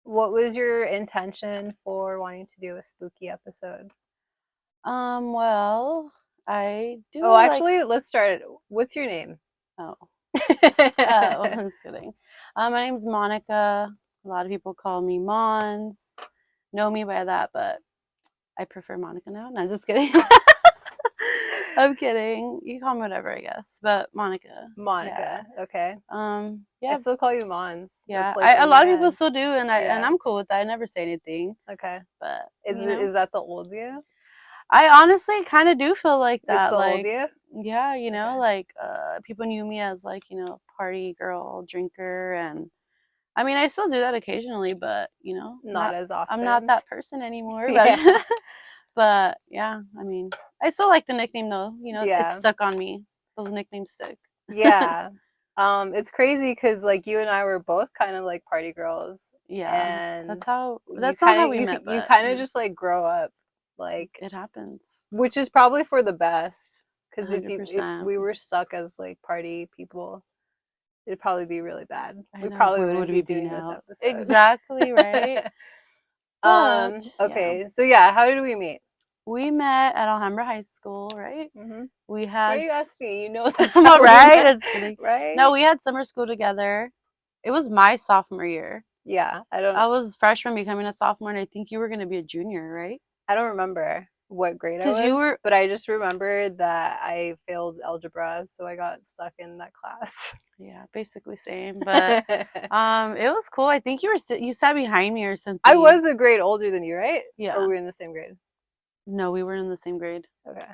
what was your intention for wanting to do a spooky episode? Well, I do Oh, like. actually, let's start it. What's your name? Oh, I'm just kidding. My name's Monica. A lot of people call me Mons. Know me by that, but I prefer Monica now. No, just kidding. I'm kidding. You can call me whatever, I guess. But Monica. Yeah. Monica. Okay. I Yeah. still call you Mons. Yeah. That's like A in my lot of people head. still do, and Yeah. I'm cool with that. I never say anything. Okay. But Is that the old you? I honestly kind of do feel like It's that. the old Like, you? yeah, Okay. like people knew me as like, party girl, drinker, and I mean, I still do that occasionally, but Not not as I'm not often. that person anymore, but Yeah. but yeah, I mean, I still like the nickname though. It's Yeah. stuck on me. Those nicknames stick. Yeah. It's crazy because like you and I were both kind of like party girls, Yeah. and That's not how we met, you but kind of just like grow up like, it happens. which is probably for the best. Because if 100%. we were stuck as like party people, it'd probably be really bad. I We know. probably Where wouldn't would we be be doing this now? episode. Exactly, right? But yeah. Okay. So yeah, how did we meet? We met at Alhambra High School, right? Hmm. We Why had, are you asking? You know that's no, how we right? met, Just kidding. No, right? we had summer school together. It was my sophomore year. Yeah, I was freshman becoming a sophomore, and I think you were going to be a junior, right? I don't remember what grade I Because you was, were, but I just remember that I failed algebra, so I got stuck in that class. yeah, basically same. But it was cool. I think you sat behind me or I something. was a grade older than you, right? Or Yeah. we were in the same grade. No, we weren't in the same grade. Okay.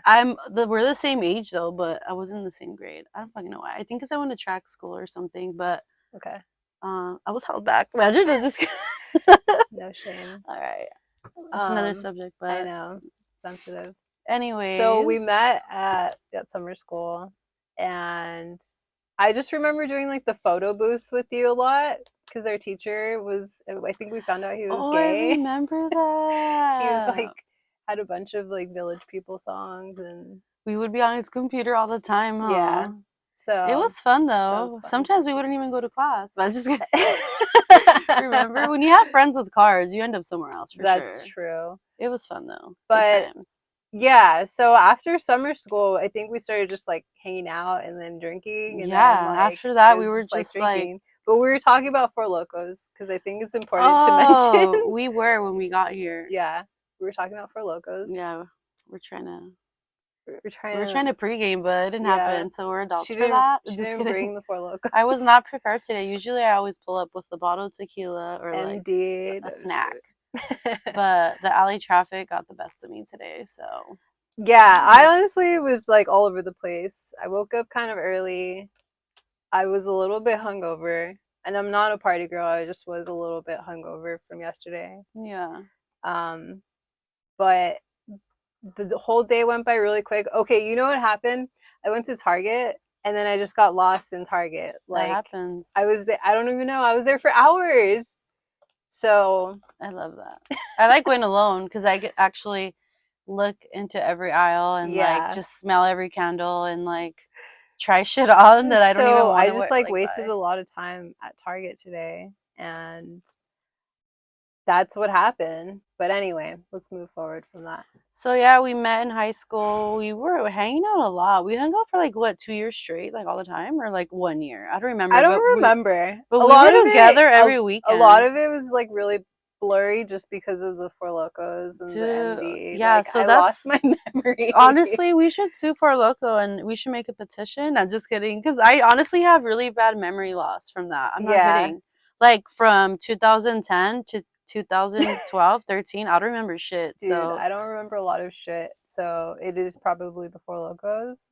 We're the same age though, but I wasn't in the same grade. I don't fucking know why. I think because I went to track school or something, but Okay. I was held back. Imagine this. No shame. All right, that's another subject, I but know. Sensitive. So we anyways. met at summer school, and I just remember doing like the photo booths with you a lot because our teacher was, I think we found out he was Oh, I gay. remember He was that. like, had a bunch of like Village People songs, and We would be on his computer all the time, yeah. huh? It So was fun that was though. fun. Sometimes we wouldn't even go to class. But I just remember when you have friends with cars, you end up somewhere else for That's sure. true. It was fun though. Good But times. yeah, so after summer school, I think we started just like hanging out and then drinking, and then Yeah, like after it that we was were just like just like, drinking. But we were talking about Four Locos because I think it's important to mention. oh, we were when we got here. Yeah, we were talking about Four Locos. Yeah, we're trying to We're trying we were trying to pregame, but it didn't yeah. happen. So we're adults for that. She Just didn't kidding. bring the Four Locos. I was not prepared today. Usually I always pull up with a bottle of tequila or like MD. a snack. But the alley traffic got the best of me today, so Yeah, I honestly was like all over the place. I woke up kind of early. I was a little bit hungover, and I'm not a party girl. I just was a little bit hungover from yesterday. yeah. Um, but the whole day went by really quick. Okay, you know what happened? I went to Target, and then I just got lost in Target. That Like happens. I was there, I don't even know. I was there for hours. So I love that. I like going alone because I get actually look into every aisle and like yeah. just smell every candle and like try shit on that I don't even So want I to just wear, like like wasted buy. a lot of time at Target today, and that's what happened. But anyway, let's move forward from that. So yeah, we met in high school. We were hanging out a lot. We hung out for like what, 2 years straight, like all the time, or like 1 year. I don't remember. I don't remember. But A we lot were of together it, every a lot weekend. of it was like really blurry just because of the Four Locos and the Dude, MD. yeah. Like So I lost that's my memory. honestly, we should sue for Loco and we should make a petition. I'm just kidding, because I honestly have really bad memory loss from that. I'm not Yeah, kidding. Like from 2010 to 2012, 13, I don't remember shit. dude, So I don't remember a lot of shit. So it is probably the Four Locos,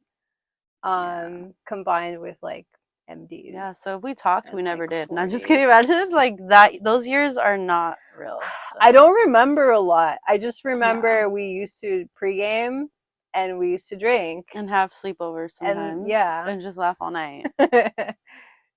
yeah. combined with like MDs. Yeah, so if we talked, we and never like did. And I'm just 40s. kidding. Imagine like that. Those years are not real. So. I don't remember a lot. I just remember Yeah. we used to pregame and we used to drink And have sleepovers and sometimes. yeah. And just laugh all night. That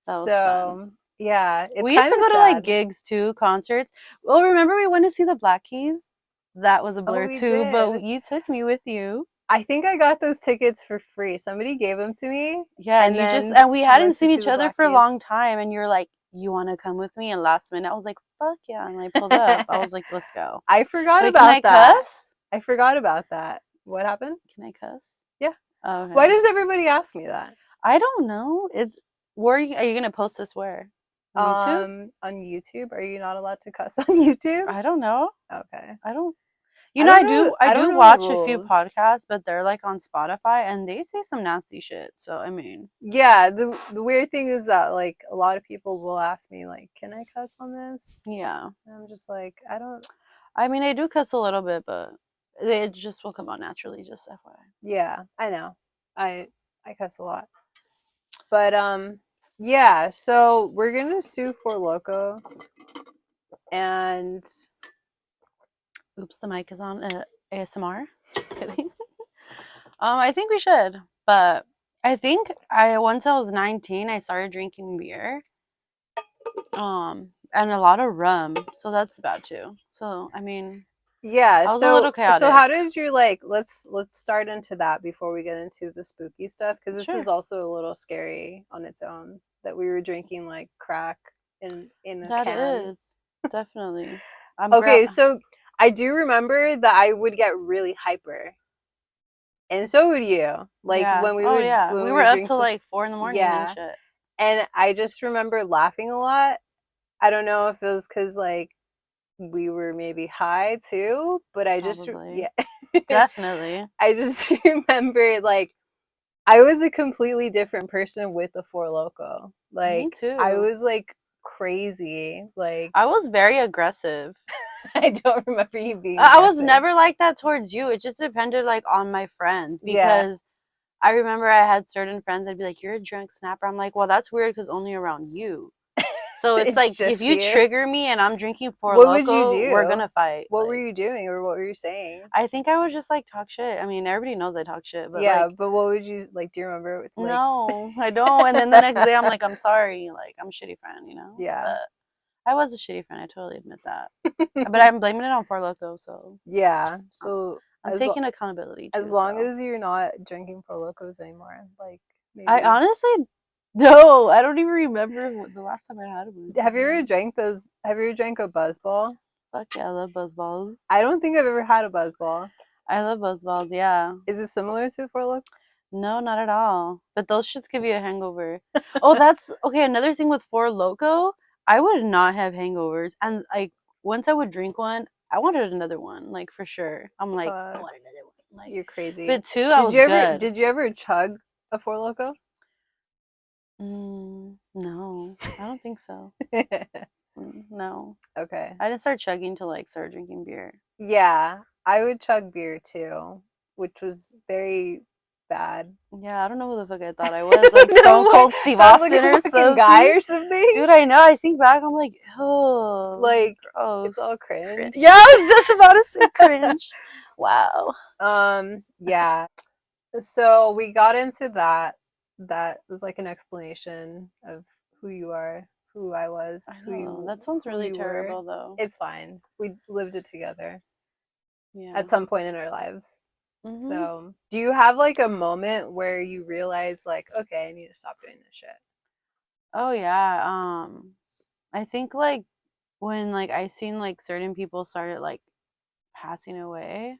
was fun. So yeah, it's We used kind to of go to like sad. gigs too, concerts. Well, remember we went to see the Black Keys? That was a Oh, blur we too, but did. you took me with you. I think I got those tickets for free. Somebody gave them to me, Yeah, and then and we we hadn't went to seen see each the other Black for a Keys. long time, and you're like, you want to come with me? And last minute, I was like, fuck yeah. And I pulled up. I was like, let's go. I forgot Wait, can I about that. cuss? I forgot about that. What happened? Can I cuss? Yeah. Oh, okay. Why does everybody ask me that? I don't know. Where are you gonna post this where? YouTube? On YouTube. Are you not allowed to cuss on YouTube? I don't know. Okay. I don't. I don't I know. I I don't do know the watch a few rules. podcasts, but they're like on Spotify and they say some nasty shit. So I mean, Yeah, the weird thing is that like a lot of people will ask me like, "Can I cuss on this?" yeah. And I'm just like, I don't. I mean, I do cuss a little bit, but it just will come out naturally. Just FYI. Yeah, I know. I cuss a lot. But yeah, so we're gonna sue for Loco, and Oops, the mic is on. ASMR. Just kidding. I think we should, but I think I once I was 19, I started drinking beer. And a lot of rum, so that's bad too. So I mean, yeah, I was a little so chaotic. how did you like? Let's start into that before we get into the spooky stuff because this Sure, is also a little scary on its own that we were drinking like crack in a that can. is definitely. I'm Okay, so I do remember that I would get really hyper, and so would you. Like yeah. Oh yeah, when we we were would up drink till the like 4 in the morning and yeah, shit. and I just remember laughing a lot. I don't know if it was because like we were maybe high too, but Probably, yeah, definitely. I just remember like I was a completely different person with the Four Loco. Me Like I too. was like crazy. Like I was very aggressive. I don't remember you being I was aggressive. never like that towards you. It just depended like on my friends Yeah. because I remember I had certain friends that'd be like, "You're a drunk snapper." I'm like, "Well, that's weird because only around you." So it's It's like if just you you. trigger me and I'm drinking Four What would you Loco, we're do? gonna fight. What were Like you doing or what were you saying? I think I would just like talk shit. I mean, everybody knows I talk shit, but Yeah, like but what would you like? Do you remember like no, I don't. And then the next day I'm like, I'm sorry, like I'm a shitty friend, you know? yeah. But I was a shitty friend, I totally admit that. But I'm blaming it on Four Loco, so Yeah. uh, So I'm taking accountability as too, long so as you're not drinking for locos anymore, like I maybe. honestly no, I don't even remember the last time I had one, to Have be you ever honest. drank those? Have you ever drank a buzz ball? Fuck yeah, I love buzz balls. I don't think I've ever had a buzz ball. I love buzz balls, yeah. Is it similar to a Four Loko? No, not at all. But those shits give you a hangover. Oh, that's okay. Another thing with Four Loco, I would not have hangovers. And like once I would drink one, I wanted another one, like for sure. I'm like, I Fuck, want another one. Like, you're crazy. but two, I was good. Did you ever chug a Four Loko? No, I don't think so. No, Okay. I didn't start chugging till like start drinking beer. Yeah, I would chug beer too, which was very bad. Yeah, I don't know who the fuck I thought I was, like Stone What? Cold Steve Sounds like Austin a or fucking guy something. or something. Dude, I know. I think back, I'm like, oh, Like it's all gross. cringe. Yeah, I was just about to say cringe. Wow. Yeah. So we got into that. That was like an explanation of who you are, who I was, I know. That sounds who really you were. terrible, though. It's fine. We lived it together Yeah. at some point in our lives. Mhm. So, do you have like a moment where you realize like, okay, I need to stop doing this shit? Oh yeah. I think like when like I seen like certain people started like passing away,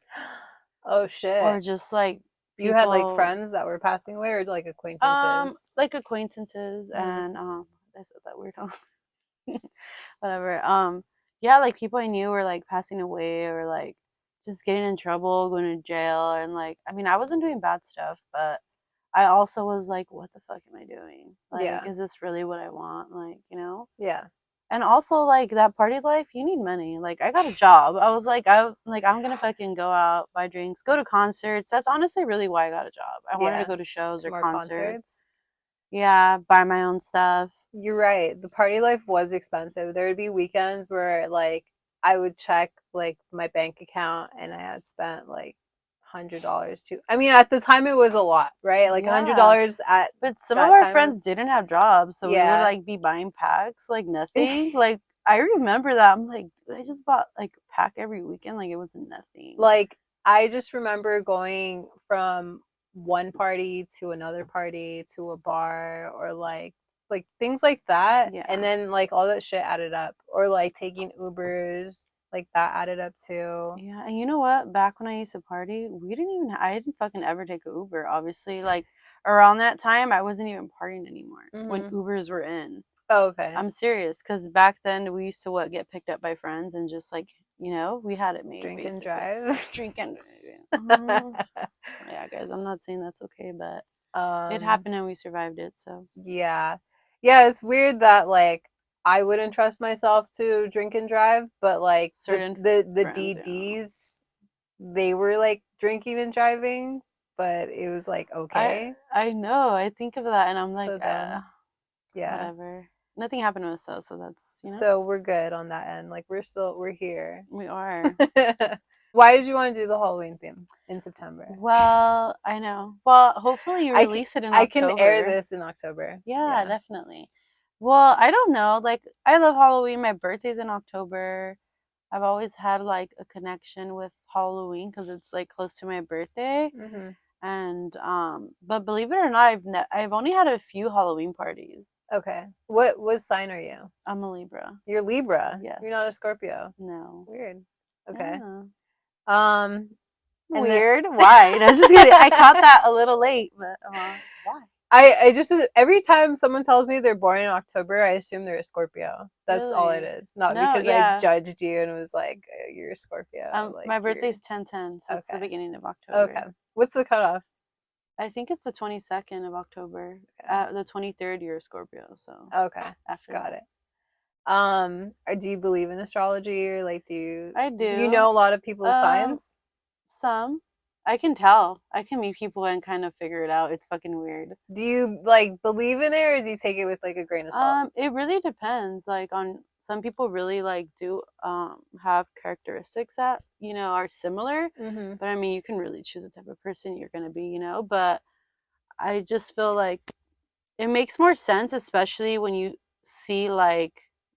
Oh shit. or just like You had like people, friends that were passing away or like acquaintances? like acquaintances Mm. and I said that weird. Whatever. Yeah, like people I knew were like passing away or like just getting in trouble, going to jail, and like I mean I wasn't doing bad stuff, but I also was like, what the fuck am I doing? Like, Yeah. is this really what I want? Like, you know? Yeah. And also like that party life, you need money. Like I got a job. I was like, I'm gonna fucking go out, buy drinks, go to concerts. That's honestly really why I got a job. I wanted to Yeah. go to shows To or more concerts. concerts. Yeah, buy my own stuff. You're right. The party life was expensive. There would be weekends where like I would check like my bank account and I had spent like $100 too. I mean, at the time it was a lot, right? Like Yeah. $100 at But some of that our time friends was didn't have jobs, so we would yeah. like be buying packs like nothing. Like I remember that. I'm like, I just bought like a pack every weekend, like it was nothing. Like I just remember going from one party to another party to a bar or like like things like that. Yeah. And then like all that shit added up, or like taking Ubers, like that added up too. Yeah, and you know what? Back when I used to party, I didn't fucking ever take an Uber, obviously. Like, around that time, I wasn't even partying anymore when Ubers were in. Oh, okay. I'm serious, because back then, we used to, get picked up by friends and just, like, we had it made, Drink and basically. drive. Drink and yeah, guys, I'm not saying that's okay, but it happened and we survived it, so. Yeah. Yeah, it's weird that, like, I wouldn't trust myself to drink and drive, but, like, Certain the friends, yeah. DDs, they were, like, drinking and driving, but it was, like, okay. I know. I think of that and I'm like, So dumb. Yeah. whatever. Nothing happened to us though, so that's, So we're good on that end. Like, we're here. We are. Why did you want to do the Halloween theme in September? Well, I know. Well, hopefully you release it in October. I can air this in October. Yeah, definitely. Well, I don't know. Like, I love Halloween. My birthday's in October. I've always had like a connection with Halloween because it's like close to my birthday. Mm-hmm. And but believe it or not, I've only had a few Halloween parties. Okay. What sign are you? I'm a Libra. You're Libra. Yes. You're not a Scorpio. No. Weird. Okay. Yeah. Weird. Why? No, just kidding. I caught that a little late, but why? I just, every time someone tells me they're born in October, I assume they're a Scorpio. That's all it is. Not because I judged you and was like, oh, you're a Scorpio. Like, my birthday's 10/10, so it's the beginning of October. Okay. What's the cutoff? I think it's the 22nd of October. The 23rd, you're a Scorpio, so. Okay. After Got it. Or do you believe in astrology, or like I do. You know a lot of people's signs? Some. I can tell. I can meet people and kind of figure it out. It's fucking weird. Do you like believe in it, or do you take it with like a grain of salt? It really depends. Like, on some people really like do have characteristics that are similar. Mm-hmm. But I mean, you can really choose the type of person you're gonna be. But I just feel like it makes more sense, especially when you see like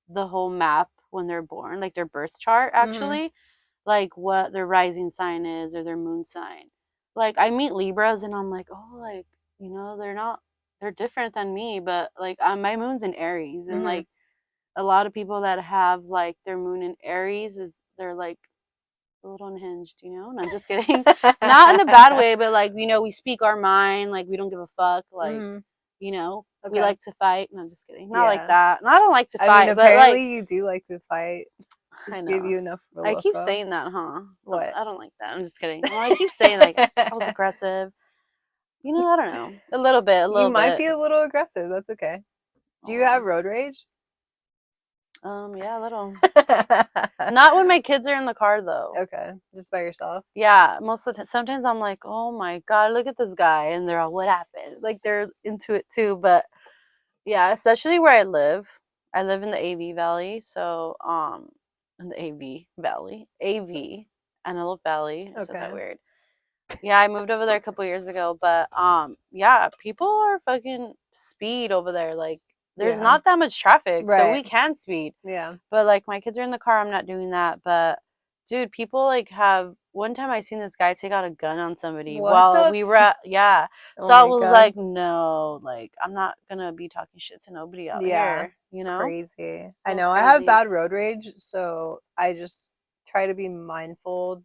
the whole map when they're born, like their birth chart actually, like what their rising sign is or their moon sign. Like, I meet Libras and I'm like, oh, like, they're different than me, but like my moon's in Aries, and like a lot of people that have like their moon in Aries they're like a little unhinged, and I'm just kidding. Not in a bad way, but like, we speak our mind, like we don't give a fuck, like we like to fight. No, I'm just kidding. Not like that. And I don't like to fight. I mean, apparently but like, you do like to fight. Just give you enough. I keep saying that, huh? What? I don't like that. I'm just kidding. Well, I keep saying like I was aggressive. I don't know. A little bit. You might be a little aggressive. That's okay. Do you have road rage? Yeah, a little. Not when my kids are in the car though. Okay, just by yourself. Yeah, most of the time. Sometimes I'm like, oh my god, look at this guy, and they're all, what happened? Like, they're into it too. But yeah, especially where I live. I live in the AV Valley, so in the AV Antelope Valley. I said that weird. Yeah, I moved over there a couple years ago, but yeah, people are fucking speed over there. Like, there's not that much traffic, so we can speed. Yeah. But like, my kids are in the car, I'm not doing that. But dude, people like have. One time I seen this guy take out a gun on somebody while we were at, so I was like, no, like, I'm not gonna be talking shit to nobody out here, Crazy. I know. I have bad road rage, so I just try to be mindful.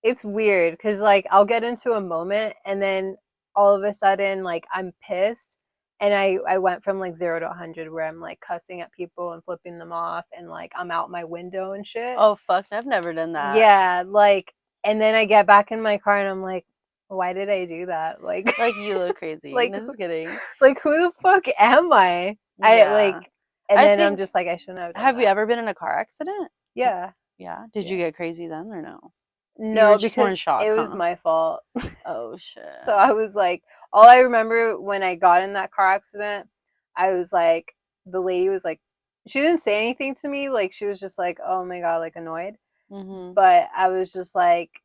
It's weird because like I'll get into a moment and then all of a sudden like I'm pissed, and I went from like 0 to 100 where I'm like cussing at people and flipping them off, and like I'm out my window and shit. Oh fuck, I've never done that. Yeah, like, and then I get back in my car and I'm like, why did I do that? Like you look crazy. Like, just kidding. Like, who the fuck am I? I like, and then I'm just like, I shouldn't have done Have you ever been in a car accident? Yeah. Yeah. Did you get crazy then or no? No, just more in shock. It was my fault. Oh shit. So I was like, all I remember when I got in that car accident, I was like, the lady was like, she didn't say anything to me. Like, she was just like, oh my god, like annoyed. But I was just like,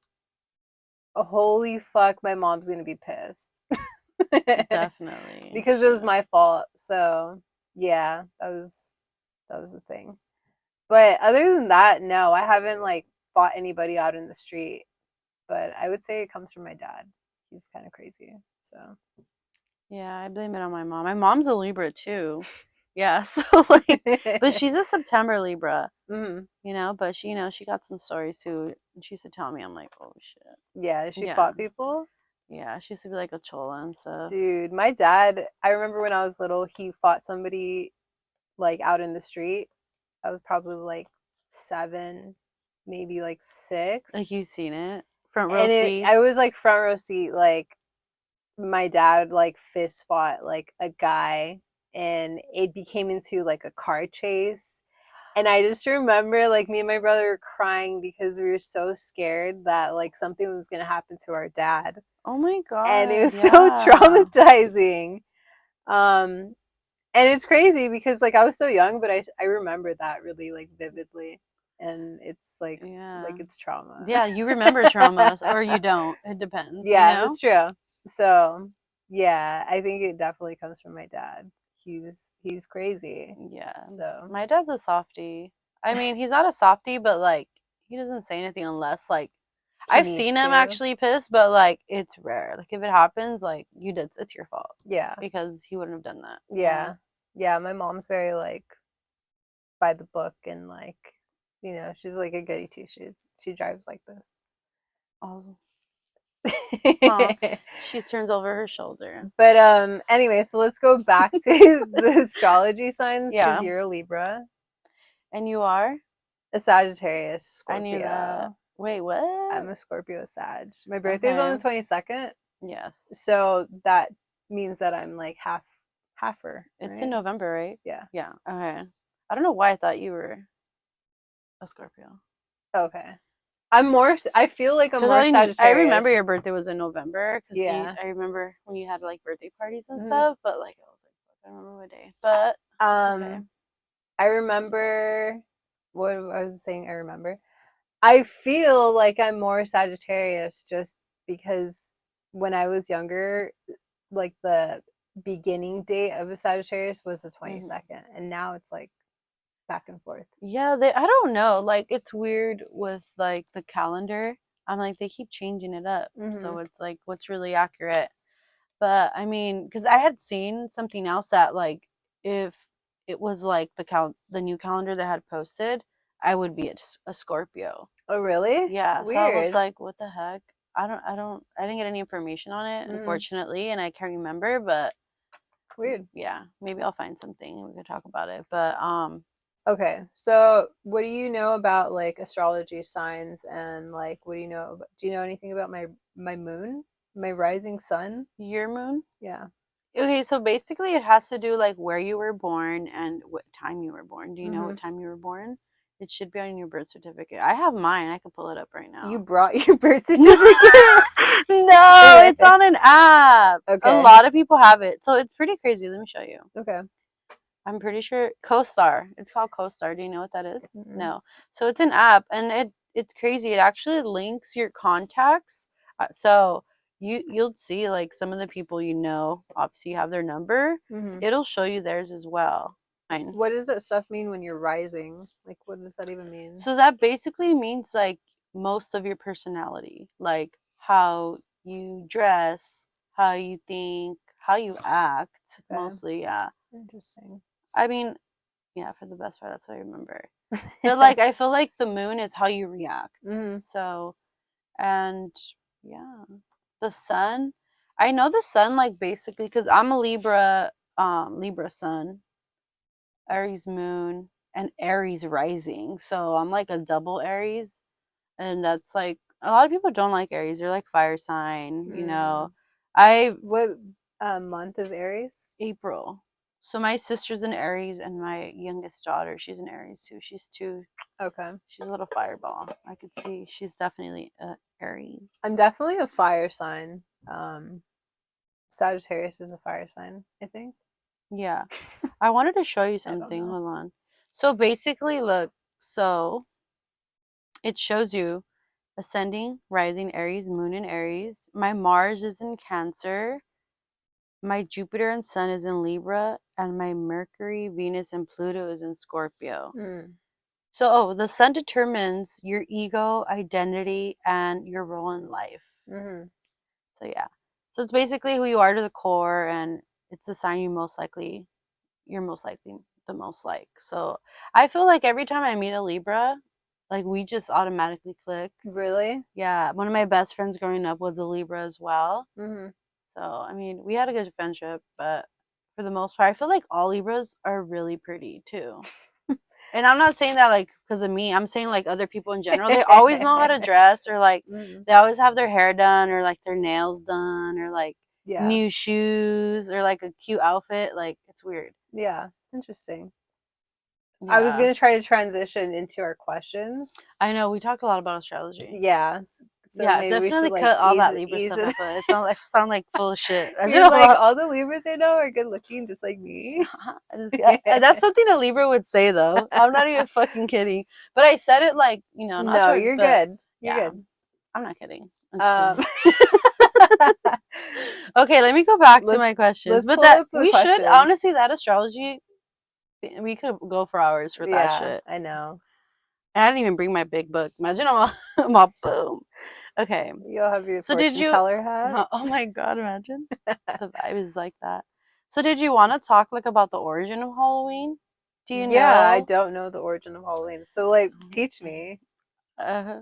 holy fuck, my mom's gonna be pissed. Definitely. Because it was my fault. So yeah, that was the thing. But other than that, no, I haven't like fought anybody out in the street. But I would say it comes from my dad. He's kind of crazy. So Yeah, I blame it on my mom. My mom's a Libra too. Yeah, so like, but she's a September Libra, Hmm. but she got some stories too. And she used to tell me, I'm like, oh shit. Yeah, she Yeah, fought people. yeah, she used to be like a chola and stuff. Dude, my dad, I remember when I was little, he fought somebody like out in the street. I was probably like 7, maybe like Like 6. you've seen it, front row And I seats. was like front row seat, like my dad like fist fought like a guy and it became into like a car chase. And I just remember like me and my brother were crying because we were so scared that like something was gonna happen to our dad. Oh my And it god, was so yeah. traumatizing. Um and it's crazy because like I was so young, but I remember that really like vividly. And it's like Yeah. it's trauma. Yeah, you remember traumas or you don't. It depends, you Yeah, know? that's true. So yeah, I think it definitely comes from my dad. He's crazy. Yeah. So My dad's a softie. I mean, he's not a softie, but like he doesn't say anything unless like he I've seen needs him to. actually pissed, but like it's rare. Like if it happens, like you did, it's your fault Yeah. because he wouldn't have done that. Yeah. Yeah, my mom's very like by the book and like she's like a goody two shoes. She drives like this. Oh, oh, she turns over her shoulder. But anyway, so let's go back to the astrology signs because Yeah. you're a Libra, And you are? a Sagittarius, I knew that. Scorpio. Wait, what? I'm a Scorpio Sag. My birthday's on Okay. the 22nd, Yes. so that means that I'm like halfer, It's in right? November, right? Yeah. Yeah. Okay. I don't know why I thought you were a Scorpio. Okay. I feel like I'm Because more I remember your Sagittarius. birthday was in November. Because Yeah. I remember when you had like birthday parties and Hmm. stuff. But like I was like, fuck, I don't remember what day. But it's okay. I remember what I was saying. I remember. I feel like I'm more Sagittarius just because when I was younger, like the beginning date of the Sagittarius was the Hmm. 22nd, and now it's like back and forth. Yeah, I don't know. Like it's weird with like the calendar. I'm like they keep changing it up. Hmm. So it's like what's really accurate. But I mean, because I had seen something else that like if it was like the new calendar that had posted, I would be a Scorpio. Oh, really? Yeah, so I was Weird. like, what the heck? I didn't get any information on it, Mm, unfortunately, and I can't remember, but weird. yeah, maybe I'll find something and we could talk about it. But Okay, so what do you know about like astrology signs and like what do you know do you know anything about my moon? My rising sun? your moon? Yeah. Okay, so basically it has to do like where you were born and what time you were born. Do you know Hmm. what time you were born? It should be on your birth certificate. I have mine. I can pull it up right You now. brought your birth No, certificate? no, it's on an app. A Okay. lot of people have it. So it's pretty crazy. Let me show you. Okay. I'm pretty sure CoStar. It's called CoStar. Do you know what that is? Mm-mm. No. So it's an app and it's crazy. It actually links your contacts. So you'll see like some of the people obviously you have their number. Hmm. It'll show you theirs as well. Fine. What does that stuff mean when you're rising? Like, what does that even mean? So that basically means like most of your personality, like how you dress, how you think, how you act, Okay. mostly, yeah. Interesting. I mean, yeah, for the best part, that's what I remember. But like I feel like the moon is how you react. Hmm. So and yeah. The sun. I know the sun like basically because I'm a Libra sun, Aries moon, and Aries rising. So I'm like a double Aries. And that's like a lot of people don't like Aries. They're like fire sign. Mm. I What month is Aries? April. So my sister's an Aries and my youngest daughter, she's an Aries too. Okay. She's a little fireball. I could see she's definitely a Aries. I'm definitely a fire sign. Sagittarius is a fire sign, I think. Yeah. I wanted to show you I don't something. know. Hold on. So basically, look, so it shows you ascending, rising Aries, moon in Aries. My Mars is in Cancer. My Jupiter and Sun is in Libra, and my Mercury, Venus, and Pluto is in Scorpio. Mm. So, the Sun determines your ego, identity, and your role in life. Hmm. So, yeah. So it's basically who you are to the core, and it's the sign you're most likely the most like. So I feel like every time I meet a Libra, like we just automatically click. Really? Yeah, one of my best friends growing up was a Libra as well. Mm-hmm. So I mean, we had a good friendship, but for the most part, I feel like all Libras are really pretty too. And I'm not saying that like because of me. I'm saying like other people in general. They always know how to dress, or like Mm-hmm. they always have their hair done, or like their nails done, or like Yeah. new shoes, or like a cute outfit. Like it's weird. Yeah. Interesting. I was Yeah, gonna try to transition into our questions. I know we talked a lot about astrology. Yeah. So Yeah, maybe we definitely should like cut all that Libra ease stuff it. out. But it sounds like full of shit. I should You're like have. all the Libras I know are good looking, just like me. That's something a Libra would say, though. I'm not even fucking kidding. But I said it like, not No, towards, you're but good. You're yeah, good. I'm not kidding. I'm just Um, kidding. Okay, let me go back to let's my questions. let's But pull that up the we should questions. honestly, that astrology, we could go for hours for that Yeah, shit. I know. And I didn't even bring my big book. Imagine I'm all, I'm all boom. Okay, You'll have your so did fortune you? teller hat. Oh my god, imagine the vibe is like that. So did you want to talk like about the origin of Halloween? Do you Yeah, I know? don't know the origin of Halloween, so like teach me. Uh,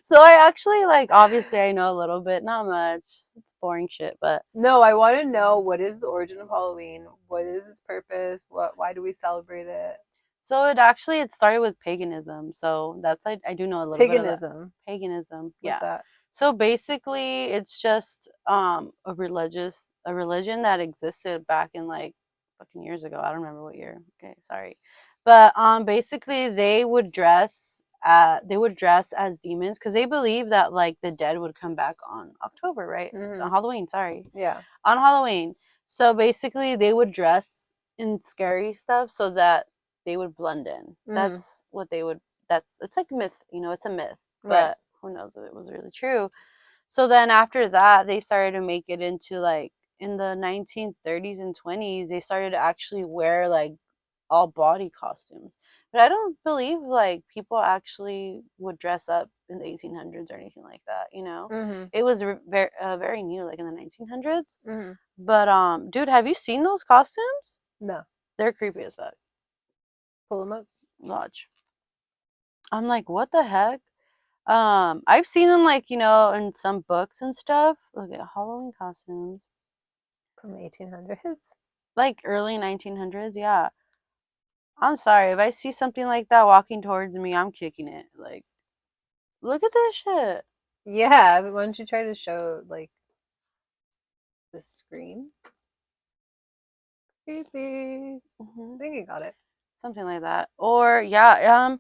so I actually like obviously I know a little bit, not much. It's boring shit, but No, I want to know what is the origin of Halloween? What is its purpose? Why do we celebrate it? so it started with paganism. So that's I do know a little bit of that. Paganism. Paganism, What's yeah. that? So basically it's just a religion that existed back in like fucking years ago. I don't remember what year. Okay, sorry. But basically they would dress as demons because they believe that like the dead would come back on October, right? On Mm-hmm. Halloween, sorry. Yeah. On Halloween. So basically they would dress in scary stuff so that they would blend in. Mm-hmm. That's what they would that's it's like myth, it's a myth, Right. but who knows if it was really true. So then after that, they started to make it into like in the 1930s and 20s, they started to actually wear like all body costumes. But I don't believe like people actually would dress up in the 1800s or anything like that. Mm-hmm. It was very new like in the 1900s. Mm-hmm. But dude, have you seen those costumes? No. They're creepy as fuck. Pull them up. Watch. I'm like, what the heck? I've seen them like, in some books and stuff. Look at Halloween costumes. From 1800s. Like early 1900s, yeah. I'm sorry, if I see something like that walking towards me, I'm kicking it. Like, look at this shit. Yeah, but why don't you try to show like the screen? Creepy. I Hmm. think you got it. Something like that. Or yeah,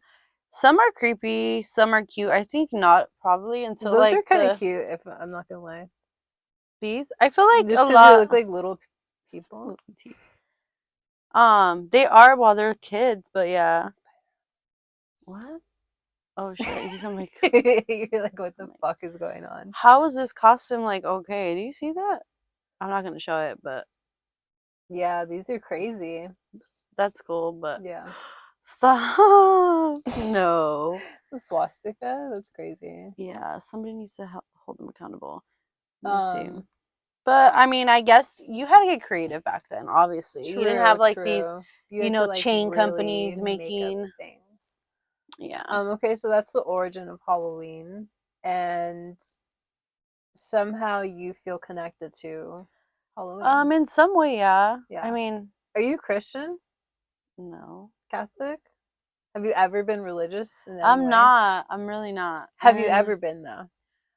some are creepy, some are cute. I think not probably until Those like are kind of cute, if I'm not gonna lie. these. I feel like Just a because they lot. look like little people. They are while they're kids, but yeah. What? Oh shit! I'm like, You're like, what the I'm like, fuck is going on? how is this costume like okay? Do you see that? I'm not gonna show it, but Yeah, these are crazy. that's cool. But Yeah. stop. No. The swastika, that's crazy. Yeah, somebody needs to hold them accountable. Let me see. Um, But I mean, I guess you had to get creative back then. Obviously, you didn't true, have like these, true. You had to like chain really companies make up making. things. Yeah. Okay, so that's the origin of Halloween, and somehow you feel connected to Halloween. In some way, yeah. I Yeah. mean, Are you Christian? no, Catholic? Have you ever been religious in any I'm way? not. I'm really not. Have you ever been though?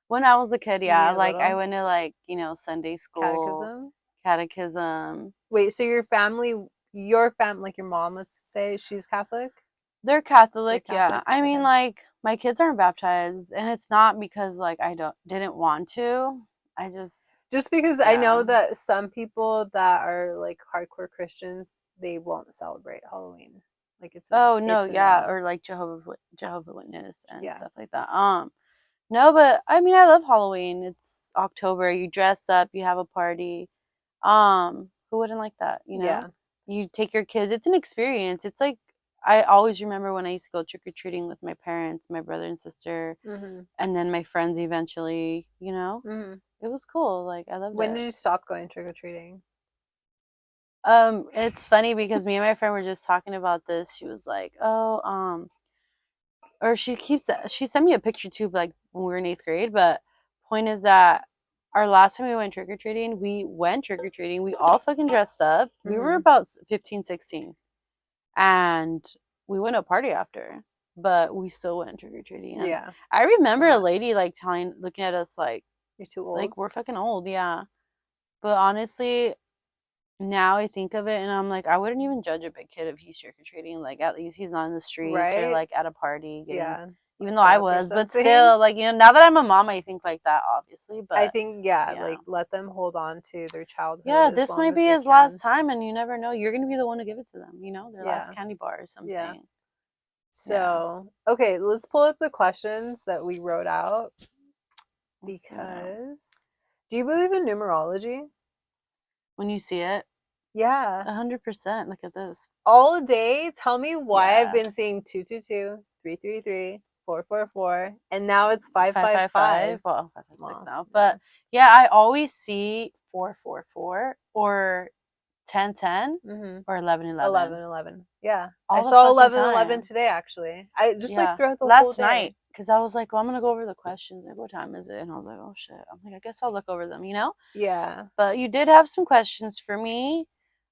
When I was a kid, Maybe yeah, a like I little? went to like Sunday school, Catechism? catechism. Wait, so like your mom, let's say, she's Catholic? They're They're Catholic, yeah. Catholic? I mean, Okay. like my kids aren't baptized, and it's not because like I didn't want to. I just Just because I know yeah. that some people that are like hardcore Christians, they won't celebrate Halloween. Like Oh no, it's a yeah, no. or like Jehovah Witness and Yeah. stuff like that. No, but I mean, I love Halloween. It's October. You dress up, you have a party. Who wouldn't like that? Yeah. You take your kids. It's an experience. It's like I always remember when I used to go trick or treating with my parents, my brother and sister, Mhm. and then my friends eventually. Mhm. It was cool. Like I loved When it. did you stop going trick or treating? It's funny because me and my friend were just talking about this. She was like, "Oh, or she sent me a picture too, like when we were in 8th grade." But point is that our last time we went trick or treating, we went trick or treating. We all fucking dressed up. We were Mm-hmm. about 15, 16, and we went to a party after. But we still went trick or treating. And Yeah, I it's the remember a lady best. like looking at us You're too like old. we're fucking old, yeah. But honestly, now I think of it and I'm like, I wouldn't even judge a big kid if he's trick or treating. Like, at least he's not in the streets or Right? like at a party getting, Yeah, even though locked I up or was, but something. still, like, now that I'm a mom, I think like that, obviously. I But think, yeah, yeah. like let them hold on to their childhood Yeah, as this long might as be they his last can. time and you never know. You're going to be the one to give it to them, their last Yeah, candy bar or yeah. something. Yeah. So, okay, let's pull up the questions that we wrote out Let's see it. because do you believe in numerology? When you see it, Yeah. 100%. Look at this. All day, tell me why I've Yeah. been seeing 222, 333, 444, and now it's 555. 555. Well, 556 Well, now. yeah. But yeah, I always see 444 or 1010 Mm-hmm. or 1111 1111. Yeah. I all the saw fucking 1111 time. today, actually. I just like Yeah. throughout the whole Last day. night, because I was like, well, I'm going to go over the questions. Like, what time is it? And I was like, oh shit. I'm like, I guess I'll look over them. Yeah. But you did have some questions for me.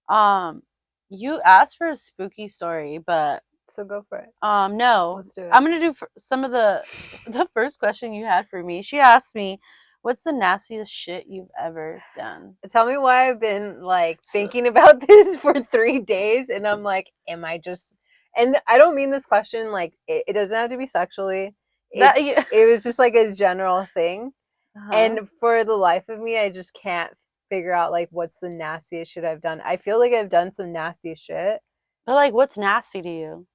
Um, you asked for a spooky story, but So go for it. no. Let's do it. I'm going to do some of the first question you had for me. She asked me, what's the nastiest shit you've ever done? Tell me why I've been like So, thinking about this for 3 days and I'm like, am I just and I don't mean this question like it doesn't have to be sexually. It that yeah. it was just like a general thing. Uh-huh. And for the life of me, I just can't figure out like what's the nastiest shit I've done. I feel like I've done some nasty shit. But like, what's nasty to you?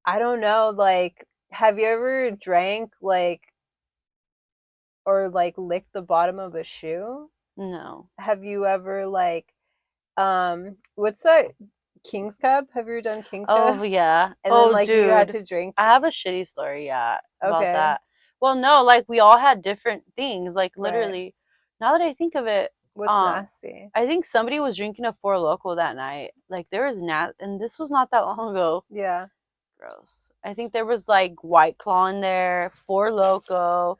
I don't know, like have you ever drank like or like licked the bottom of a shoe? No. Have you ever like what's that King's Cup? Have you ever done King's Cup? Oh yeah. And then Oh like you had dude. to drink. I have a shitty story, yeah, about Okay, that. Well, no, like we all had different things. Like right. literally, now that I think of it, What's um, nasty? I think somebody was drinking a Four Loco that night. Like there was and this was not that long ago. Yeah. Gross. I think there was like White Claw in there, Four Loco.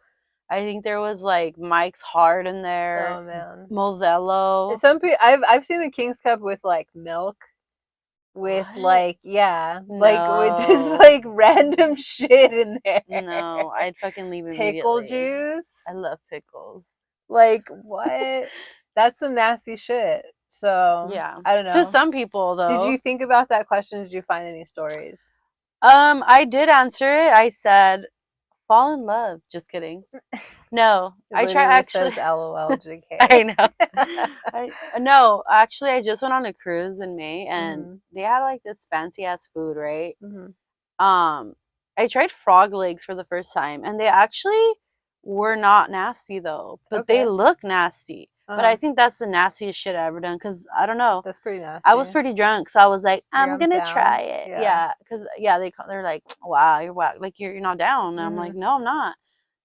I think there was like Mike's Hard in there, Oh man. Modelo. Some people I've seen the King's Cup with like milk with What? like yeah, like with just No. like random shit in there. No, I'd fucking leave Pickle immediately. juice. I love pickles. Like what? That's some nasty shit. So Yeah. I don't To know. some people Did you though. think about that question? Did you find any stories? I did answer it. I said fall in love. Just kidding. No. It I try literally actually says LOLJK. I know. I no, actually I just went on a cruise in May and Mm-hmm. they had like this fancy ass food, right? Mm-hmm. Um, I tried frog legs for the first time, and they actually were not nasty though, but they Okay. look nasty. But I Uh-huh. think that's the nastiest shit I ever done because I don't know. That's pretty I was nasty. pretty drunk, so I was like, You're I'm I'm gonna try down. it. Yeah. Yeah, because yeah, they're like, wow, you're whack. Like you're not down. And I'm Mm-hmm. like, no, I'm not.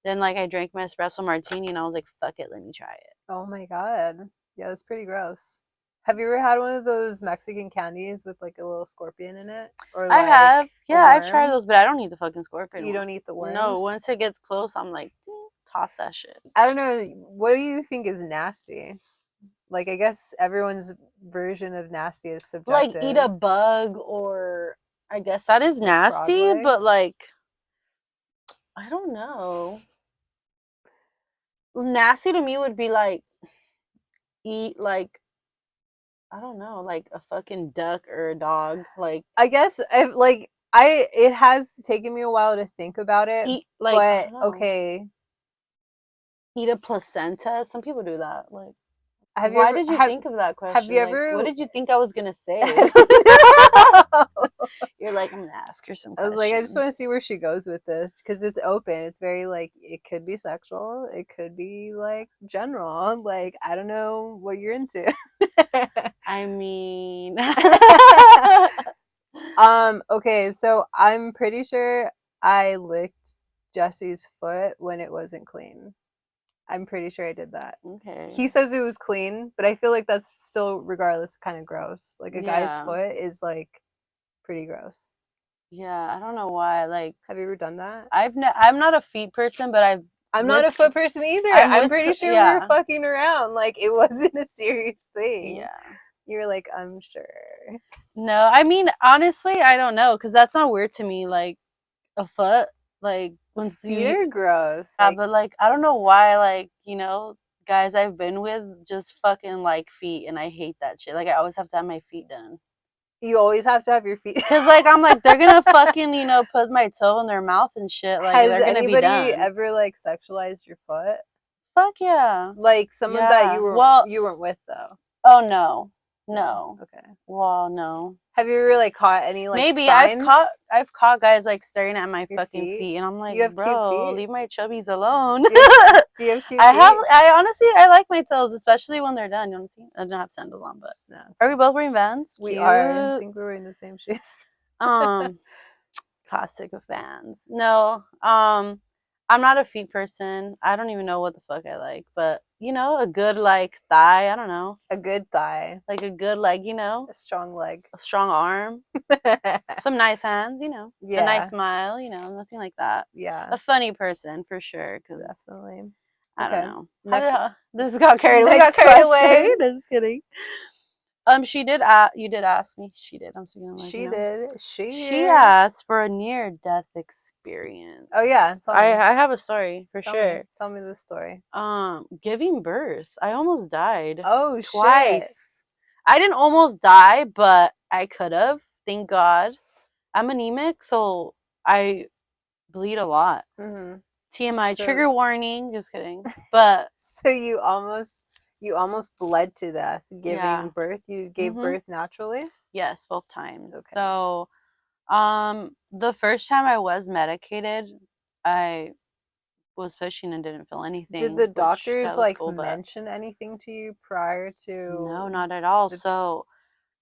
Then like I drank my espresso martini, and I was like, fuck it, let me try it. Oh my god. Yeah, that's pretty gross. Have you ever had one of those Mexican candies with like a little scorpion in it? Or I like have, a yeah, I've tried worm? those, but I don't eat the fucking scorpion You one. don't eat the No, worms? once it gets close, I'm like, toss that shit. I don't know. What do you think is nasty? Like, I guess everyone's version of nasty is Like eat a subjective. bug, or I guess that is Like frog nasty, but legs? like I don't know. Nasty to me would be like eat like I don't know, like a fucking duck or a dog. Like I guess if like I it has taken me a while to think about it, eat like I but don't know. okay. Eat a placenta. Some people do that. Like Have you why ever did you think of that have you question? Like what ever did you think I was gonna say? I don't know. You're like, I'm gonna ask her some I was like, I just questions. want to see where she goes with this because it's open. It's very like it could be sexual, it could be like general. Like I don't know what you're into. I mean Okay, so I'm pretty sure I licked Jesse's foot when it wasn't clean. I'm pretty sure I did that. Okay. He says it was clean, but I feel like that's still, regardless, kind of gross. Like a guy's Yeah. foot is like pretty gross. Yeah, I don't know why. Like, Have you ever done that? I'm not a feet person, but I'm not a foot person either. I'm I'm with, pretty sure we were yeah, fucking around. Like it wasn't a serious thing. yeah. You were like, I'm sure. No, I mean, honestly, I don't know, because that's not weird to me. Like, a foot, like, once Feet you, are gross. yeah, Like but, like, I don't know why, like, guys I've been with just fucking like feet, and I hate that shit. Like, I always have to have my feet done. you always have to have your feet. Because, like, I'm like, they're gonna fucking, put my toe in their mouth and shit. Like, Has they're gonna be anybody done. ever like sexualized your foot? Fuck yeah. Like someone that Yeah. Well, you weren't with though. oh no. No. No. Okay. Well, no. Have you ever like caught any like Maybe I've caught signs? I've caught guys like staring at my Your fucking feet? feet, and I'm like, You have cute bro, feet. leave my chubbies alone. Do you have cute feet? I honestly I like my toes, especially when they're done. You know what I'm saying? I don't have sandals on, but No, are we both wearing Vans? we are. I Cute. think we're wearing the same shoes. Um, classic of Vans. No, I'm not a feet person. I don't even know what the fuck I like, but a good like thigh. I don't know, A good thigh, like a good like a strong leg. a strong arm. Some nice hands, a nice Yeah, smile, nothing like that. yeah, A funny person for sure, because definitely. I don't Okay, know. next This got carried. We got next carried away. question. Just kidding. She did. You did ask me. She did. I'm speaking like She did. She asked for a near-death experience. Oh yeah, tell I me. I have a story for Tell me. sure. Tell me the story. Giving birth. I almost died Oh shit. twice. I didn't almost die, but I could have. Thank God. I'm anemic, so I bleed a lot. Mm-hmm. TMI, So, trigger warning. Just kidding. But so you almost bled to death giving yeah. birth. You gave Mhm. birth naturally. Yes, both times. Okay. So, the first time I was medicated, I was pushing and didn't feel Did anything, the which doctors that was like cool, but mention anything to you prior no, to not at all. the So,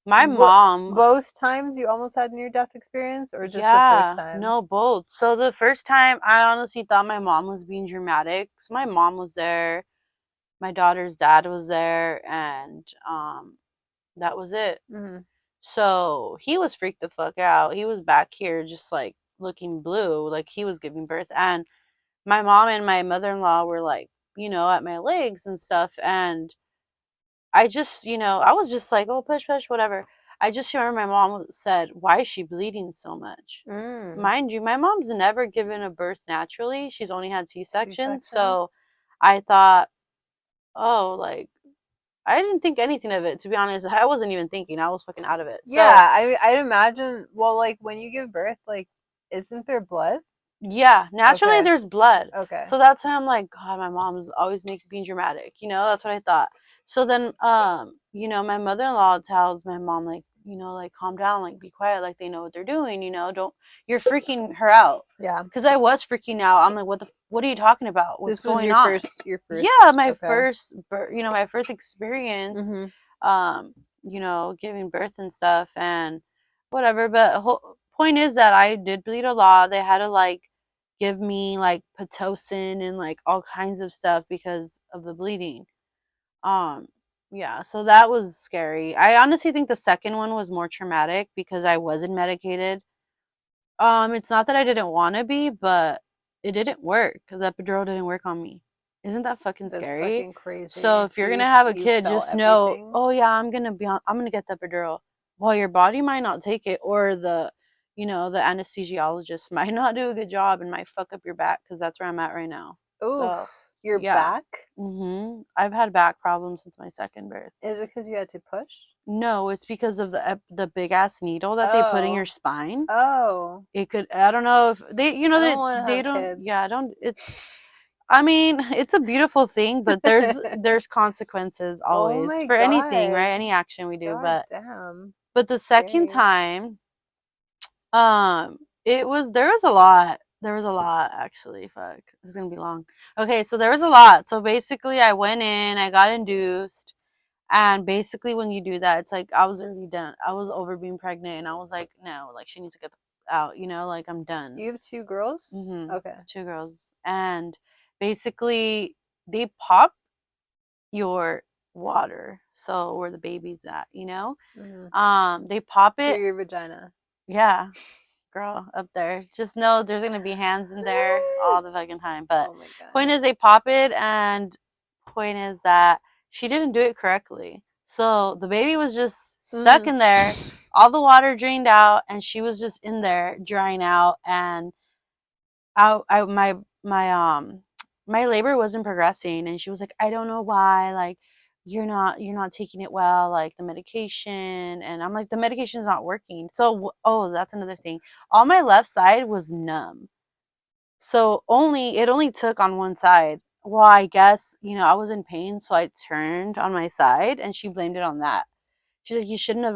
my what mom, both times you almost had near death experience or just the first yeah, time? no, both. So, the first time, I honestly thought my mom was being dramatic. So, my mom was there, my daughter's dad was there, and that was it. Mm-hmm. So, he was freaked the fuck out. He was back here just like looking blue, like he was giving birth. And my mom and my mother-in-law were like, at my legs and stuff. And I just, I was just like, oh, push, push, whatever. I just remember my mom said, why is she bleeding so much? Mm. Mind you, my mom's never given a birth naturally. She's only had C-sections. C-section. So I thought, oh, like, I didn't think anything of it, to be honest. I wasn't even thinking. I was fucking out of it. Yeah, So, I'd imagine. Well, like when you give birth, like, isn't there blood? yeah, naturally Okay. there's blood. Okay. So that's why I'm like, God, my mom's always making being dramatic. That's what I thought. So then, my mother-in-law tells my mom, like, like, calm down, like, be quiet, like, they know what they're doing, don't, you're freaking her out. Yeah. Because I was freaking out. I'm like, what are you talking about? What's This was going on? your first. Yeah, my Okay. my first experience, Mm-hmm. giving birth and stuff and whatever. But point is that I did bleed a lot. They had to like give me like pitocin and like all kinds of stuff because of the bleeding. Um, yeah, so that was scary. I honestly think the second one was more traumatic because I wasn't medicated. It's not that I didn't want to be, but it didn't work because the epidural didn't work on me. Isn't that fucking That's scary? fucking crazy. So if So you're gonna have a you kid, felt just know, everything. oh yeah, I'm gonna get the epidural. Well, your body might not take it, or the anesthesiologist might not do a good job and might fuck up your back because that's where I'm at right now. So Oof. Your yeah, back? I've had back problems since my second birth. Is it because you had to push? No, it's because of the big ass needle that they put in your Oh. spine. Oh. It could, I don't know if they, I don't want to they have don't, kids. yeah, I don't, I mean, it's a beautiful thing, but there's consequences Oh always my for anything, right? god. Any action we do, God damn. but the That's second scary. time, there was a lot actually. Fuck, this is gonna be long. Okay, so there was a lot. So basically, I went in, I got induced, and basically, when you do that, it's like I was already done. I was over being pregnant, and I was like, no, like she needs to get out, like I'm done. You have two girls? Mm-hmm. Okay. 2 girls, and basically they pop your water, so where the baby's at, Mm-hmm. they pop Through it. your vagina. Yeah, girl, up there. Just know there's gonna be hands in there all the fucking time. But Oh my god. point is, they pop it, and point is that she didn't do it correctly. So the baby was just stuck in there. All the water drained out, and she was just in there drying out. And I my labor wasn't progressing, and she was like, I don't know why, like you're not taking it well, like the medication. And I'm like, the medication's not working. So oh, that's another thing. All my left side was numb, so it only took on one side. Well, I guess, I was in pain, so I turned on my side, and she blamed it on that. She's like, you shouldn't have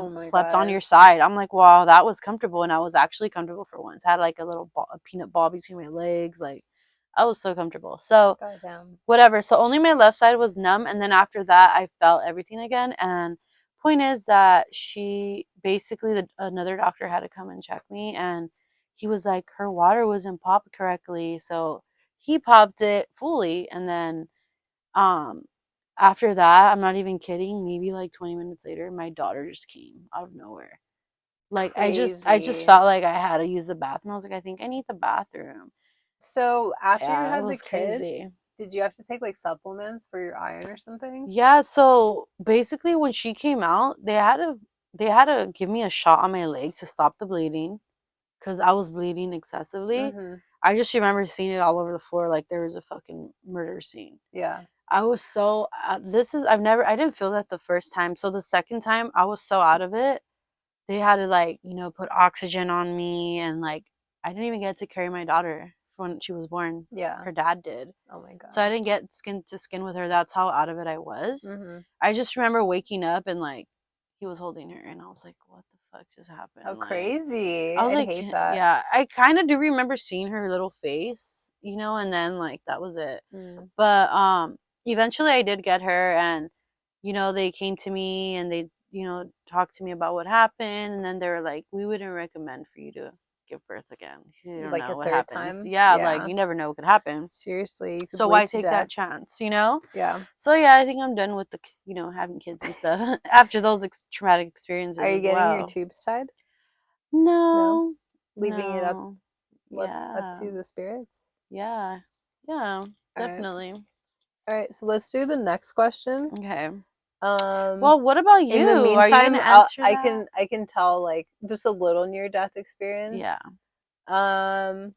Oh my slept on god. your side. I'm like, wow, that was comfortable, and I was actually comfortable for once. I had like a little a peanut ball between my legs, like I was so comfortable. So God damn. whatever. So only my left side was numb, and then after that, I felt everything again. And point is that she basically another doctor had to come and check me, and he was like, her water wasn't popped correctly, so he popped it fully, and then um after that, I'm not even kidding, maybe like 20 minutes later, my daughter just came out of nowhere. Like I just Crazy. felt like I had to use the bathroom. I was like, I think I need the bathroom. So after you Yeah, it had the was crazy. kids, did you have to take like supplements for your iron or something? Yeah, so basically when she came out, they had to give me a shot on my leg to stop the bleeding because I was bleeding excessively. Mm-hmm. I just remember seeing it all over the floor like there was a fucking murder scene. Yeah. I was so I didn't feel that the first time. So the second time I was so out of it. They had to like, put oxygen on me, and like I didn't even get to carry my daughter when she was born. Yeah. Her dad did. Oh my So I god. didn't get skin to skin with her. That's how out of it I was. Mm-hmm. I just remember waking up and like he was holding her, and I was like, what the fuck just Oh, happened? Like crazy. I was I'd like, hate that. yeah, I kind of do remember seeing her little face, and then like that was it. Mm. But eventually I did get her, and they came to me, and they talked to me about what happened, and then they were like, we wouldn't recommend for you to give birth again. You don't Like a know what third happens. time? Yeah, like Yeah. you never know what could happen. Seriously, you could So bleed why to take that death. chance? Yeah. So yeah, I think I'm done with the having kids and stuff after those traumatic Are experiences you as getting your well. tubes tied? No? No, Leaving it up no, up yeah, to the spirits? yeah, yeah, All right. definitely. All right, so let's do the next question. Okay. Um Well, what about in you? the Are you gonna meantime, answer I that? can tell like just a little near death experience. Yeah. Um